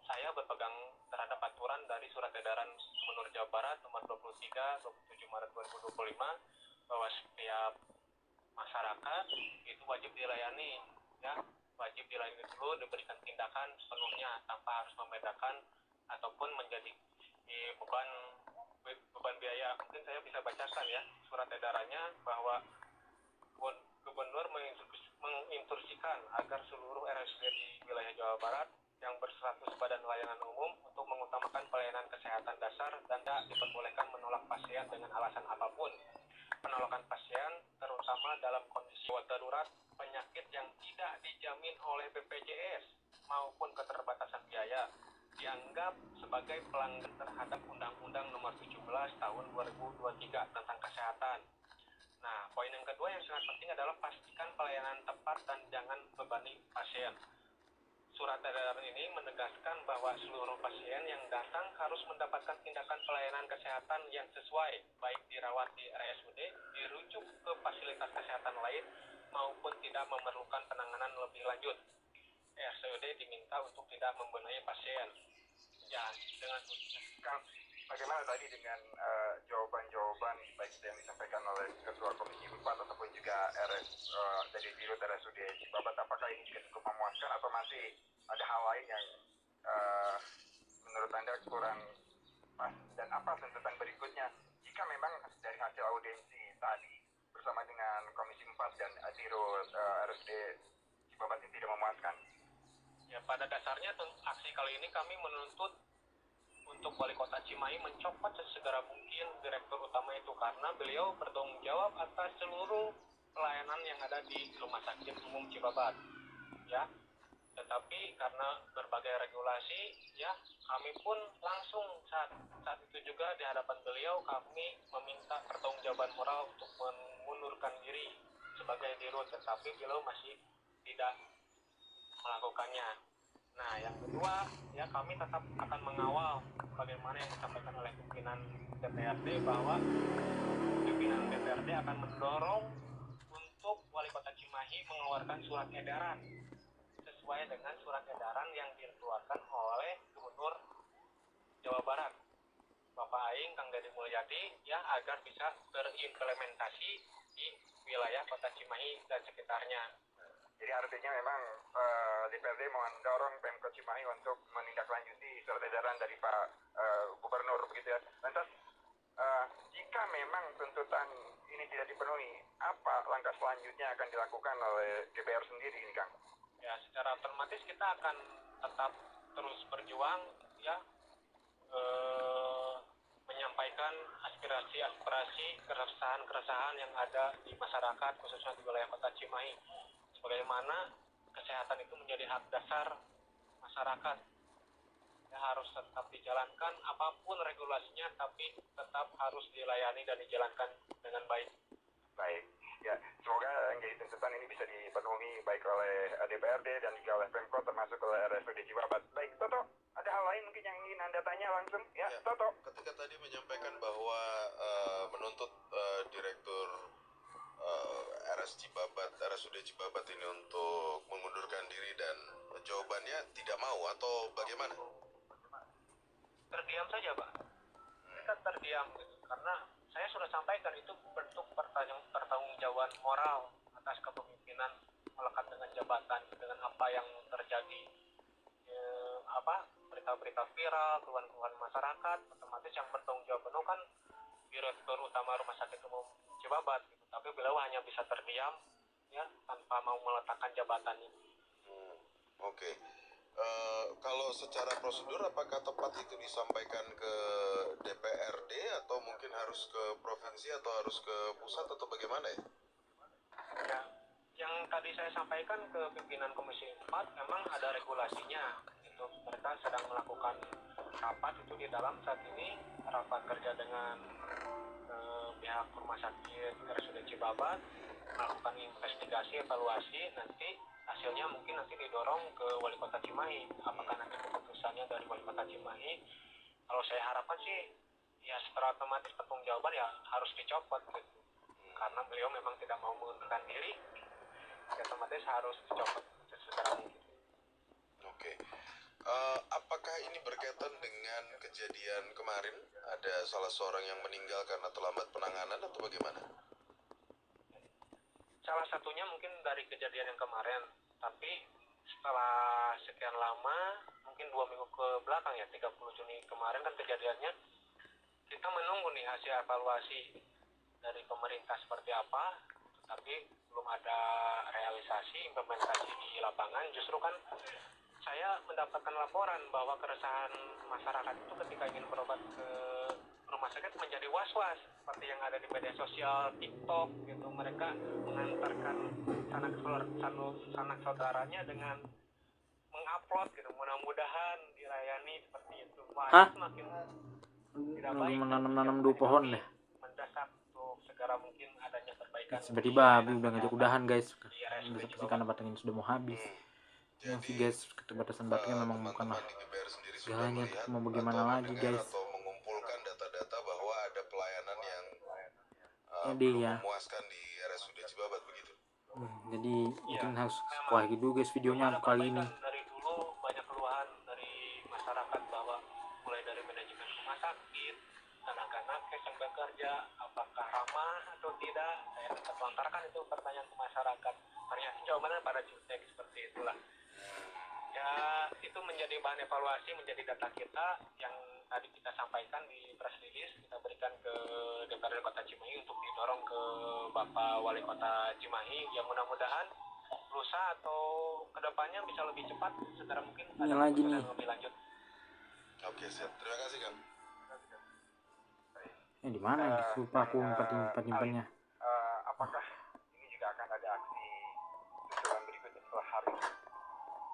saya berpegang terhadap aturan dari Surat Edaran Gubernur Jawa Barat nomor 23 27 Maret 2025 bahwa setiap masyarakat itu wajib dilayani, ya, wajib dilayani dulu, diberikan tindakan sepenuhnya tanpa harus membedakan ataupun menjadi beban biaya. Mungkin saya bisa bacakan ya surat edarannya bahwa Gubernur menginstruksikan agar seluruh RSUD di wilayah Jawa Barat yang berstatus badan layanan umum untuk mengutamakan pelayanan kesehatan dasar dan tidak diperbolehkan menolak pasien dengan alasan apapun. Penolakan pasien terutama dalam kondisi darurat, penyakit yang tidak dijamin oleh BPJS maupun keterbatasan biaya dianggap sebagai pelanggaran terhadap Undang-Undang Nomor 17 Tahun 2023 tentang kesehatan. Nah, poin yang kedua yang sangat penting adalah pastikan pelayanan tepat dan jangan bebani pasien. Surat edaran ini menegaskan bahwa seluruh pasien yang datang harus mendapatkan tindakan pelayanan kesehatan yang sesuai, baik dirawat di RSUD, dirujuk ke fasilitas kesehatan lain, maupun tidak memerlukan penanganan lebih lanjut. RSUD diminta untuk tidak membenahi pasien. Ya, dengan bagaimana tadi dengan jawaban-jawaban baik yang disampaikan oleh Ketua Komisi 4 ataupun juga dari Dirut RSUD Cibabat, apakah ini juga cukup memuaskan atau masih ada hal lain yang menurut Anda kurang pas, dan apa tuntutan berikutnya jika memang dari hasil audiensi tadi bersama dengan Komisi 4 dan Dirut RSUD Cibabat ini tidak memuaskan? Ya, pada dasarnya aksi kali ini kami menuntut untuk Wali Kota Cimahi mencopot sesegera mungkin Direktur Utama itu karena beliau bertanggung jawab atas seluruh pelayanan yang ada di Rumah Sakit Umum Cibabat. Ya, tetapi karena berbagai regulasi, ya kami pun langsung saat itu juga di hadapan beliau kami meminta pertanggungjawaban moral untuk mengundurkan diri sebagai dirut, tetapi beliau masih tidak melakukannya. Nah, yang kedua, ya kami tetap akan mengawal bagaimana yang disampaikan oleh pimpinan DPRD bahwa pimpinan DPRD akan mendorong untuk Wali Kota Cimahi mengeluarkan surat edaran sesuai dengan surat edaran yang dikeluarkan oleh Gubernur Jawa Barat, Bapak Aing Kang Deddy Mulyadi, ya agar bisa terimplementasi di wilayah Kota Cimahi dan sekitarnya. Jadi artinya memang DPRD mendorong Pemkot Cimahi untuk menindaklanjuti surat edaran dari Pak Gubernur begitu ya. Lantas jika memang tuntutan ini tidak dipenuhi, apa langkah selanjutnya akan dilakukan oleh DPR sendiri ini, Kang? Ya, secara otomatis kita akan tetap terus berjuang, ya, menyampaikan aspirasi-aspirasi, keresahan-keresahan yang ada di masyarakat, khususnya di wilayah Kota Cimahi. Bagaimana kesehatan itu menjadi hak dasar masyarakat, ya, harus tetap dijalankan apapun regulasinya, tapi tetap harus dilayani dan dijalankan dengan baik. Baik, ya semoga yang jadi tuntutan ini bisa dipenuhi baik oleh DPRD dan juga oleh Pemkot termasuk oleh RSUD Cibabat. Baik, Toto, ada hal lain mungkin yang ingin Anda tanya langsung? Ya, Toto. Ketika tadi menyampaikan bahwa menuntut Direktur RSUD Cibabat ini untuk mengundurkan diri dan jawabannya tidak mau atau bagaimana? Terdiam saja, Pak. Mereka terdiam gitu. Karena saya sudah sampaikan itu bentuk pertanggungjawaban moral atas kepemimpinan melekat dengan jabatan, dengan apa yang terjadi, berita-berita viral, keluhan-keluhan masyarakat, otomatis yang bertanggung jawab penuh kan Direktur Utama Rumah Sakit Umum Cibabat gitu. Tapi beliau hanya bisa terdiam, ya, tanpa mau meletakkan jabatannya. Oke. Kalau secara prosedur apakah tepat itu disampaikan ke DPRD atau mungkin harus ke provinsi atau harus ke pusat atau bagaimana ya? Ya, yang tadi saya sampaikan ke pimpinan Komisi 4 memang ada regulasinya. Itu mereka sedang melakukan rapat itu di dalam saat ini, rapat kerja dengan pihak Rumah Sakit RSUD Cibabat, melakukan investigasi, evaluasi, nanti hasilnya mungkin nanti didorong ke Wali Kota Cimahi. Apakah nanti keputusannya dari Wali Kota Cimahi? Kalau saya harapkan sih, ya secara otomatis pertanggungjawaban ya harus dicopot gitu. Karena beliau memang tidak mau mengundurkan diri, ya otomatis harus dicopot sesegera mungkin. Oke. Apakah ini berkaitan dengan kejadian kemarin? Ada salah seorang yang meninggal karena terlambat penanganan atau bagaimana? Salah satunya mungkin dari kejadian yang kemarin, tapi setelah sekian lama, mungkin 2 minggu ke belakang ya, 30 Juni kemarin kan kejadiannya, kita menunggu nih hasil evaluasi dari pemerintah seperti apa, tapi belum ada realisasi, implementasi di lapangan. Justru kan saya mendapatkan laporan bahwa keresahan masyarakat itu ketika ingin berobat ke rumah sakit menjadi was-was, seperti yang ada di media sosial, TikTok gitu. Mereka mengantarkan sanak saudaranya dengan mengupload gitu, mudah-mudahan dilayani seperti itu. Wah, itu semakin tidak baik. Menanam 2 pohon deh. Mendesak untuk segera mungkin adanya perbaikan. Tiba-tiba Abi udah ngajak udahan guys. Besok pasti karena batangin sudah mau habis. Masih guys, keterbatasan baterai memang bukanlah segalanya. Mau bagaimana lagi guys? Atau mengumpulkan data-data bahwa ada pelayanan yang memuaskan di RSUD Cibabat begitu. Jadi mungkin harus lagi dulu guys videonya untuk kali ini. Dari dulu banyak keluhan dari masyarakat bahwa mulai dari manajemen rumah sakit, tenaga nakes yang bekerja, apakah ramah atau tidak. Saya tetap lontarkan itu pertanyaan ke masyarakat. Ternyata jawabannya pada jutek seperti itulah. Ya, itu menjadi bahan evaluasi, menjadi data kita yang tadi kita sampaikan di press release, kita berikan ke DPRD Kota Cimahi untuk didorong ke Bapak Wali Kota Cimahi, yang mudah-mudahan lusa atau kedepannya bisa lebih cepat segera mungkin Ini ada lagi keputusan nih. yang lebih lanjut. Oke, siap. Terima kasih, Kang. Di mana ya? Lupa aku nyimpannya. Apakah ini juga akan ada aksi susulan berikutnya setelah hari ini?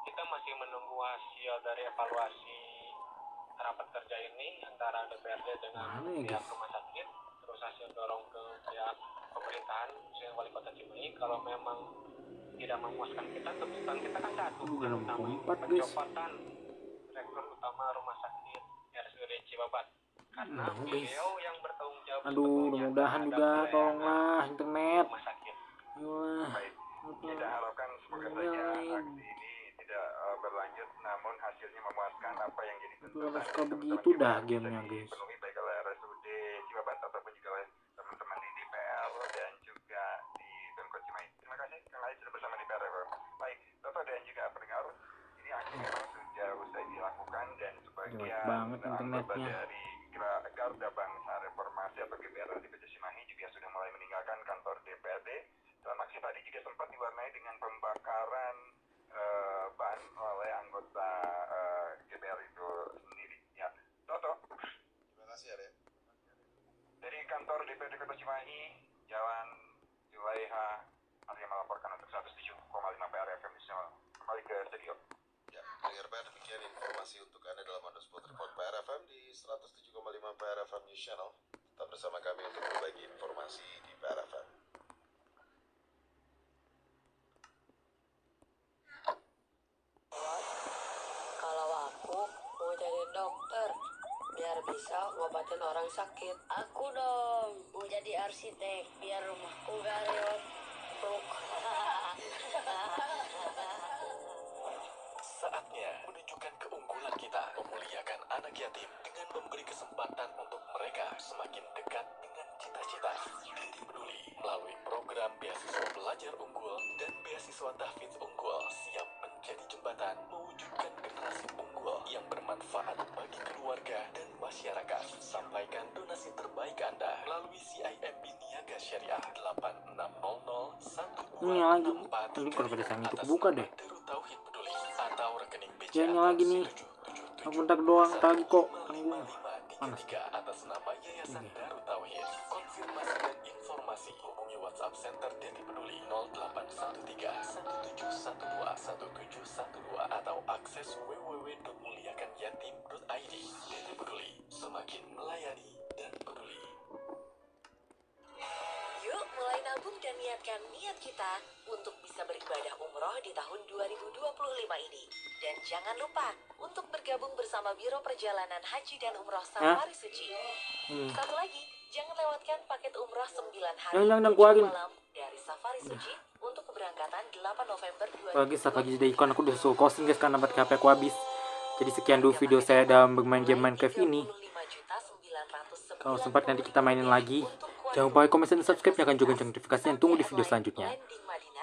Kita masih menunggu hasil dari evaluasi rapat kerja ini antara DPRD dengan Mana ya, pihak guys? rumah sakit, terus hasil dorong ke pihak pemerintahan, khususnya Wali Kota Cimahi. Kalau memang tidak memuaskan kita, tuntutan kita kan satu, Udah yang utama itu 4, guys. pencopotan Direktur Utama Rumah Sakit RSUD Cibabat, karena beliau yang bertanggung jawab Aduh, mudah-mudahan juga, tolonglah internet. rumah sakit. Ayolah. Kita harapkan semoga saja aksi ini tidak berlanjut, namun hasilnya memuaskan apa yang jadi Kalau suka begitu dah gamenya, guys. dipenuhi baik oleh RSUD Cibabat ataupun juga oleh teman-teman di DPR dan juga di Pemkot Cimahi. Terima kasih Kang Ais sudah bersama di PRFM. Baik, Bapak dan juga pendengar, ini aksi memang sudah usai dilakukan dan sebagian Jelek banget anggota internetnya. dari Garda Bangsa Reformasi atau GBR di Kota Cimahi juga sudah mulai meninggalkan kantor DPRD. Dalam aksi tadi juga sempat diwarnai dengan pembakaran bahan oleh anggota GBR itu sendiri. Ya, Toto. Terima kasih, Arya. Dari kantor DPRD Kota Cimahi, Jalan Julaiha, Arya melaporkan untuk 107,5 PRFM Nasional. Kembali ke studio. Ya, dengar PR, demikian informasi untuk Anda dalam On The Spot Report PRFM di 107,5 PRFM News Channel. Tetap bersama kami untuk berbagi informasi di PRFM. Kalau aku mau jadi dokter biar bisa ngobatin orang sakit. Aku dong mau jadi arsitek biar rumahku gak reot. Saatnya menunjukkan keunggulan kita, memuliakan anak yatim dengan memberi kesempatan untuk mereka semakin dekat dengan cita-cita. Titip Peduli melalui program beasiswa pelajar unggul dan beasiswa tahfidz unggul siap menjadi jembatan mewujudkan generasi unggul yang bermanfaat bagi keluarga dan masyarakat. Sampaikan donasi terbaik Anda melalui CIMB Niaga Syariah 8600 Ini lagi. Tadi kalau pada sang itu kebuka deh. Tauhid Peduli atau rekening BCA Ya, ini lagi nih. Aku bentar doang tadi kok. Tanggung. Panas. atas nama Yayasan Darut Tauhid. Konfirmasi dan informasi hubungi WhatsApp Center Deti Peduli 0813 1712 1712 atau akses www.muliakanyatim.id. Deti Peduli, semakin melayani dan peduli. Yuk mulai nabung dan niatkan niat kita untuk bisa beribadah umroh di tahun 2025 ini. Dan jangan lupa untuk bergabung bersama Biro Perjalanan Haji dan Umroh Safari Suci. Satu lagi, jangan lewatkan paket umroh 9 hari Jangan 7 keluarin. malam dari Safari Suci untuk keberangkatan 8 November 2025. Lagi saat lagi jadi ikon aku udah suruh closing guys karena baterai HP aku habis. Jadi sekian dulu video saya dalam bermain game Minecraft ini. Kalau sempat nanti kita mainin lagi. Jangan lupa like, comment, dan subscribe. Nyalakan juga notifikasi yang tunggu di video selanjutnya.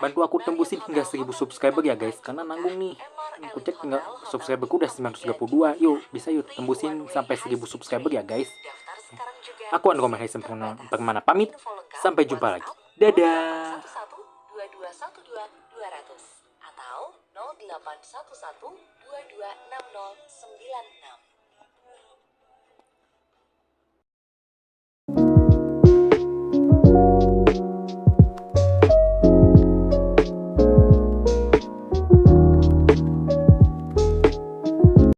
Bantu aku tembusin hingga 1000 subscriber ya guys. Karena nanggung nih. Aku cek tinggal subscriberku udah 932. Yuk bisa yuk tembusin sampai 1000 subscriber ya guys. Aku Andromer Hai Sempurna Permana pamit. Sampai jumpa lagi. Dadah. 2212 200 atau 0811 2260 96.